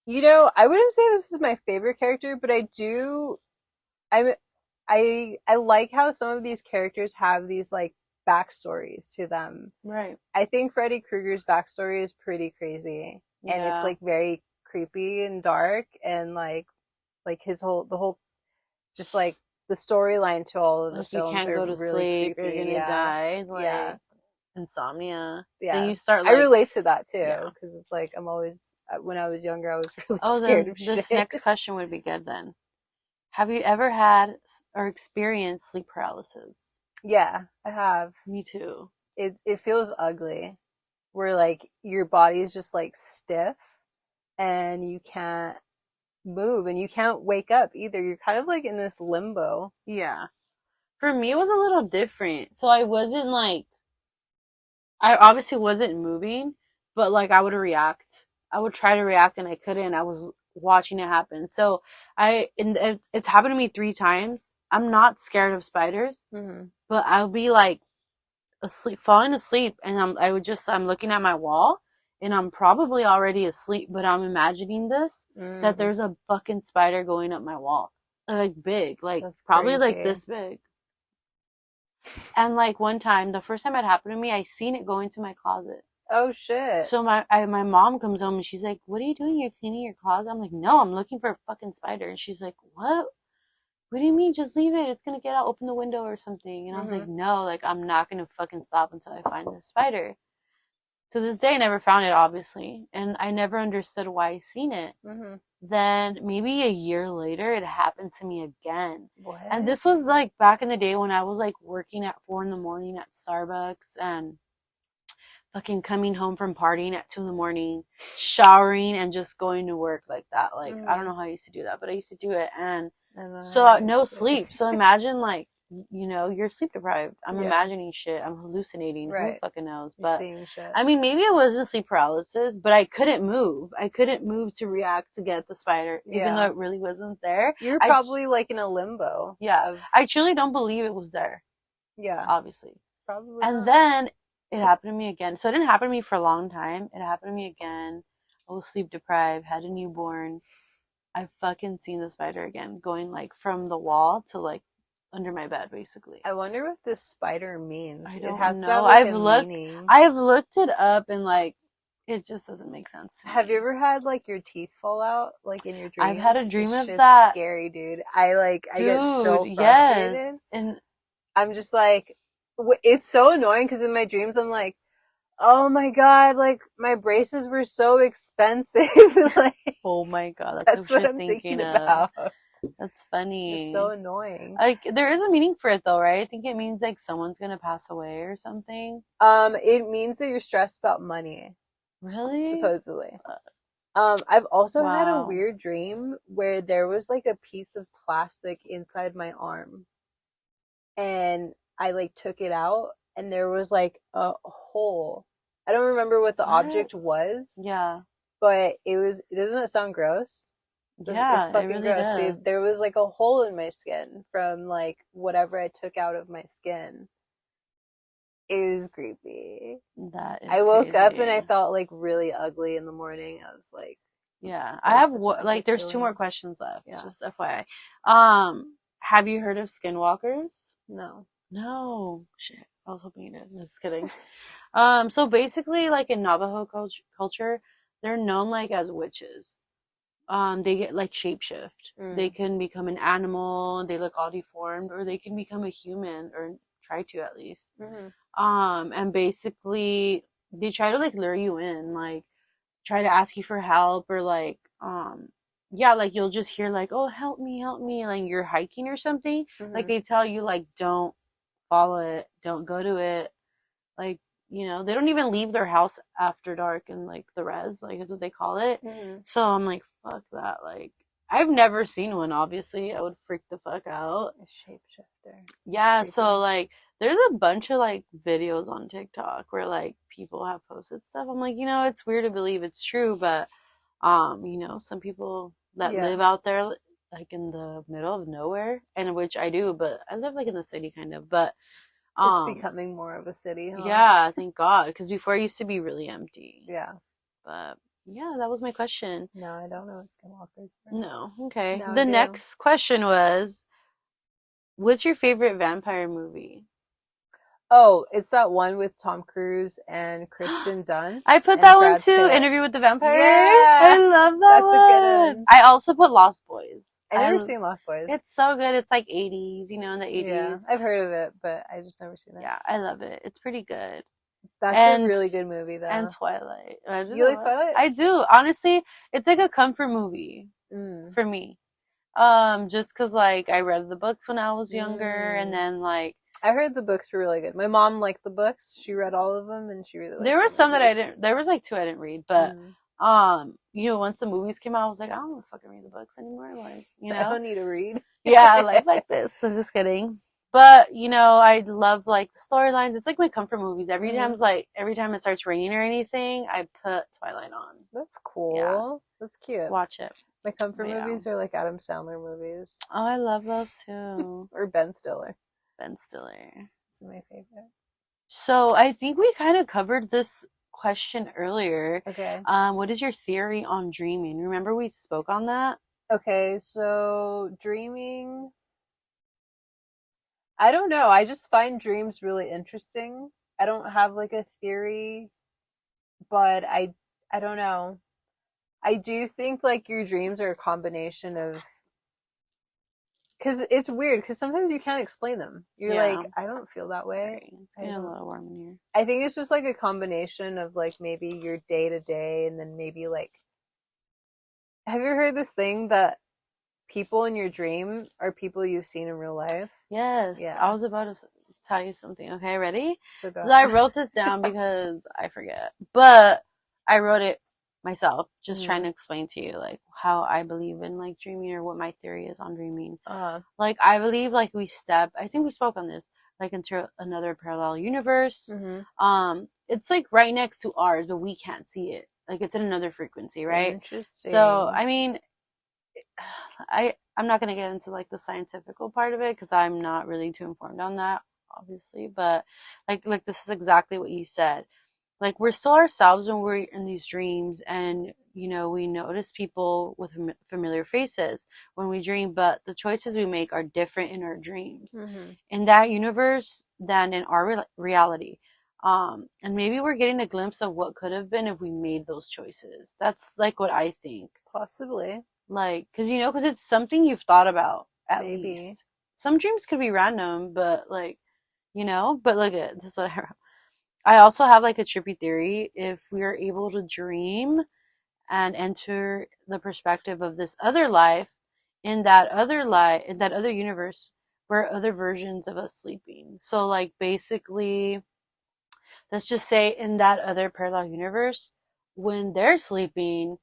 You know, I wouldn't say this is my favorite character, but I I like how some of these characters have these like backstories to them. Right. I think Freddy Krueger's backstory is pretty crazy, and it's Yeah. like very creepy and dark, and like the whole just like the storyline to all of the Like you films can't are go to really sleep, you're creepy. gonna Yeah, die. yeah, Like insomnia. Then yeah. you start I like, relate to that too yeah. because it's like I'm always when I was younger, I was really Oh, scared then of this shit. next question would be good then. Have you ever had or experienced sleep paralysis? Yeah, I have. Me too. It feels ugly, where like your body is just like stiff and you can't move and you can't wake up either. You're kind of like in this limbo. Yeah. For me, it was a little different. So I wasn't like, I obviously wasn't moving, but like I would react. I would try to react and I couldn't. I was watching it happen. So and it's happened to me 3 times. I'm not scared of spiders, Mm-hmm. but I'll be like asleep, falling asleep, and I'm looking at my wall, and I'm probably already asleep, but I'm imagining this that Mm-hmm. there's a fucking spider going up my wall, like big, like That's probably like crazy. this big. And like one time, the first time it happened to me, I seen it go into my closet. Oh shit. So my mom comes home and she's like, "What are you doing? You're cleaning your closet?" I'm like, "No, I'm looking for a fucking spider." And she's like, "What? What do you mean? Just leave it. It's gonna get out. Open the window or something." And I was Mm-hmm. like, "No, like I'm not gonna fucking stop until I find this spider." To this day, I never found it, obviously, and I never understood why I seen it. Mm-hmm. Then maybe a year later, it happened to me again. And What? this was like back in the day when I was like working at 4 in the morning at Starbucks and fucking coming home from partying at 2 in the morning, showering and just going to work like that. Like I don't Mm-hmm. know how I used to do that, but I used to do it. And And then I so never no sleep. sleep. So imagine like, you know, you're sleep deprived. I'm Yeah. imagining shit. I'm hallucinating. Who Right. fucking knows? You're But seeing shit. I mean, maybe it wasn't sleep paralysis, but I couldn't move. I couldn't move to react to get the spider, even though Yeah. it really wasn't there. You're I probably like in a limbo Yeah, of I truly don't believe it was there. yeah. Obviously. Probably And not. then it happened to me again. So it didn't happen to me for a long time. It happened to me again. I was sleep deprived, had a newborn. I fucking seen the spider again, going like from the wall to like under my bed, basically. I wonder what this spider means. I It don't has to have know. like a meaning. I've looked it up and like it just doesn't make sense to Have me. you ever had like your teeth fall out like in your I've had a dreams? dream This of shit's that. scary, dude. I get Dude, so yes. frustrated. And I'm just like it's so annoying because in my dreams I'm like, "Oh my God, like my braces were so expensive." Like oh my god, that's that's what what you're I'm thinking thinking of. about. That's It's so funny. annoying. Like there is a meaning for it though, right? I think it means like someone's gonna pass away or something. It means that you're stressed about money, Really? supposedly. I've also had a Wow. weird dream where there was like a piece of plastic inside my arm and I like took it out and there was like a hole. I don't remember what the What? object was, Yeah. but doesn't it sound gross? It's Yeah, it fucking really gross, dude. does. There was like a hole in my skin from like whatever I took out of my skin. It was creepy. That is I woke up and crazy. I felt like really ugly in the morning. I was like, Yeah. that I was have such an ugly like there's 2 more feeling. questions left, Yeah. just FYI. Have you heard of skinwalkers? No. No. Shit. I was hoping you did. Just kidding. So basically like in Navajo culture, they're known like as witches. They get like shapeshift. They Mm. can become an animal, they look all deformed, or they can become a human, or try to at least. Mm-hmm. And basically they try to like lure you in, like try to ask you for help, or like yeah, like you'll just hear like, oh, help me, like you're hiking or something. Like Mm-hmm. they tell you like, don't follow it, don't go to it, like, you know, they don't even leave their house after dark and like the res, like that's what they call it. Mm-hmm. So I'm like, fuck that. Like, I've never seen one, obviously. I would freak the fuck out. A shapeshifter. Yeah, That's creepy. so like There's a bunch of like videos on TikTok where like people have posted stuff. I'm like, it's weird to believe it's true, but some people that Yeah. live out there like in the middle of nowhere, and which I do, but I live like in the city kind of, but It's um becoming more of a city, huh? yeah, thank God, because before it used to be really empty. Yeah. But yeah, that was my question. No, I don't know what skinwalkers were. No, okay. Now I The do. next question was, what's your favorite vampire movie? Oh, it's that one with Tom Cruise and Kristen I Dunst put that and one Brad too. Pitt. Interview with the Vampire. I Yeah, love that that's a good one. one. I also put Lost Boys. I never seen Lost Boys. It's so good. It's like 80s, in the Yeah, 80s. I've heard of it, but I just never seen it. Yeah, I love it. It's pretty good. That's a And really good movie, and though. Twilight. You like Twilight? I do. Honestly, it's like a comfort movie Mm. for me. Just cause like I read the books when I was younger, and Mm. then like I heard the books were really good. My mom liked the books. She read all of them, and she really there liked were the some that I movies. didn't. There was like two I didn't read, but Mm. once the movies came out, I was like, I don't want to fucking read the books anymore. Like, I don't need to read. yeah, life like this. I'm just kidding. But I love like the storylines. It's like my comfort movies. Every time it starts raining or anything, I put Twilight on. That's Yeah, cool. That's cute. watch it. My comfort But yeah. movies are like Adam Sandler movies. Oh, I love those too. Or Ben Stiller. Ben Stiller. It's my favorite. So I think we kind of covered this question earlier. Okay. What is your theory on dreaming? Remember we spoke on that? Okay, so dreaming. I don't know. I just find dreams really interesting. I don't have like a theory, but I don't know. I do think like your dreams are a combination of because it's weird because sometimes you can't explain them. You're Yeah. like, I don't feel that way. Sorry, it's getting a little warm in here. I think it's just like a combination of like maybe your day to day and then maybe like have you heard this thing that people in your dream are people you've seen in real life? Yes. Yeah. I was about to tell you something. Okay, ready? So go Because I ahead. wrote this down because I forget. But I wrote it myself, just trying to explain to you like how I believe in like dreaming or what my theory is on dreaming. Like I believe like I think we spoke on this, like into another parallel universe. It's like right next to ours, but we can't see it. Like it's in another frequency, right? Interesting. So I mean, I'm not gonna get into like the scientific part of it because I'm not really too informed on that, obviously. But like this is exactly what you said. Like we're still ourselves when we're in these dreams, and we notice people with familiar faces when we dream, but the choices we make are different in our dreams, in that universe than in our reality. And maybe we're getting a glimpse of what could have been if we made those choices. That's like what I think. Possibly. Like, because it's something you've thought about at Maybe. least. Some dreams could be random, but like, but look at this is what I wrote. I also have like a trippy theory. If we are able to dream and enter the perspective of this other life, in that other universe, where other versions of us sleeping. So like basically, let's just say in that other parallel universe, when they're sleeping,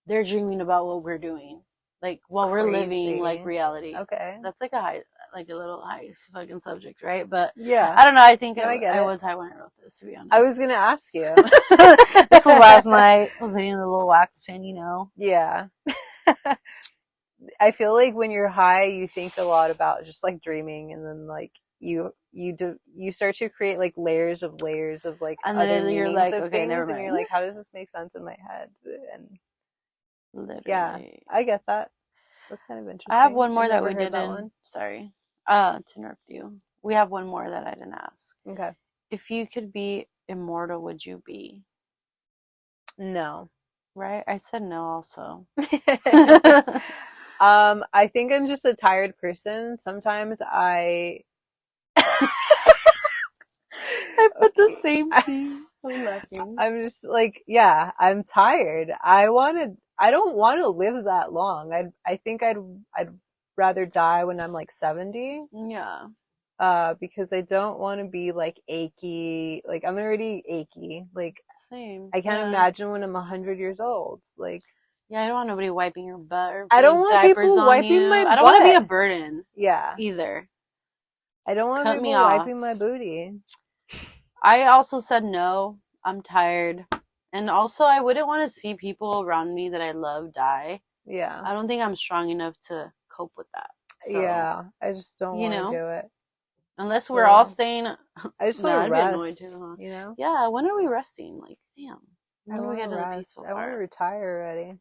they're dreaming about what we're doing, like while we're living like reality. Okay. That's like a little high fucking subject, right? But yeah, I don't know. I think no, I was high when I wrote this, to be honest. I was gonna ask you. This was last night. I was hitting the little wax pin, Yeah. I feel like when you're high, you think a lot about just like dreaming, and then like you start to create like layers of like and other then you're meanings like, of okay, things, never and mind. you're like, how does this make sense in my head? And literally, yeah, I get that. That's kind of interesting. I have one more that we heard that didn't. one. Sorry, to interrupt you. We have one more that I didn't ask. Okay. If you could be immortal, would you be? No. Right? I said no also. I think I'm just a tired person. Sometimes I put the same thing. I'm laughing. I'm just like, yeah, I'm tired. I don't want to live that long. I think I'd rather die when I'm like 70. Yeah. Because I don't want to be like achy. Like I'm already achy. Like same. I can't imagine when I'm 100 years old. Like yeah, I don't want nobody wiping your butt or I don't want people wiping my butt. I don't want to be a burden. Yeah. Either. I don't want Cut me people off. wiping my booty. I also said no. I'm tired. And also, I wouldn't want to see people around me that I love die. Yeah. I don't think I'm strong enough to cope with that. So, yeah, I just don't want to do it. Unless so, we're all staying. I just No, want to I'd be annoyed too, rest, huh? you know? Yeah, when are we resting? Like, damn. When I do we want get to to the rest. peaceful I want to part? retire already.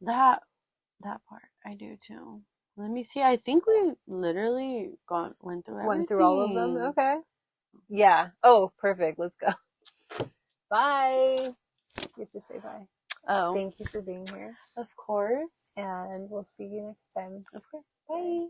That part, I do too. Let me see. I think we literally went through everything. Went through all of them? Okay. Yeah. Oh, perfect. Let's go. Bye. You have to say bye. Oh. Thank you for being here. Of course. And we'll see you next time. Of course. Bye.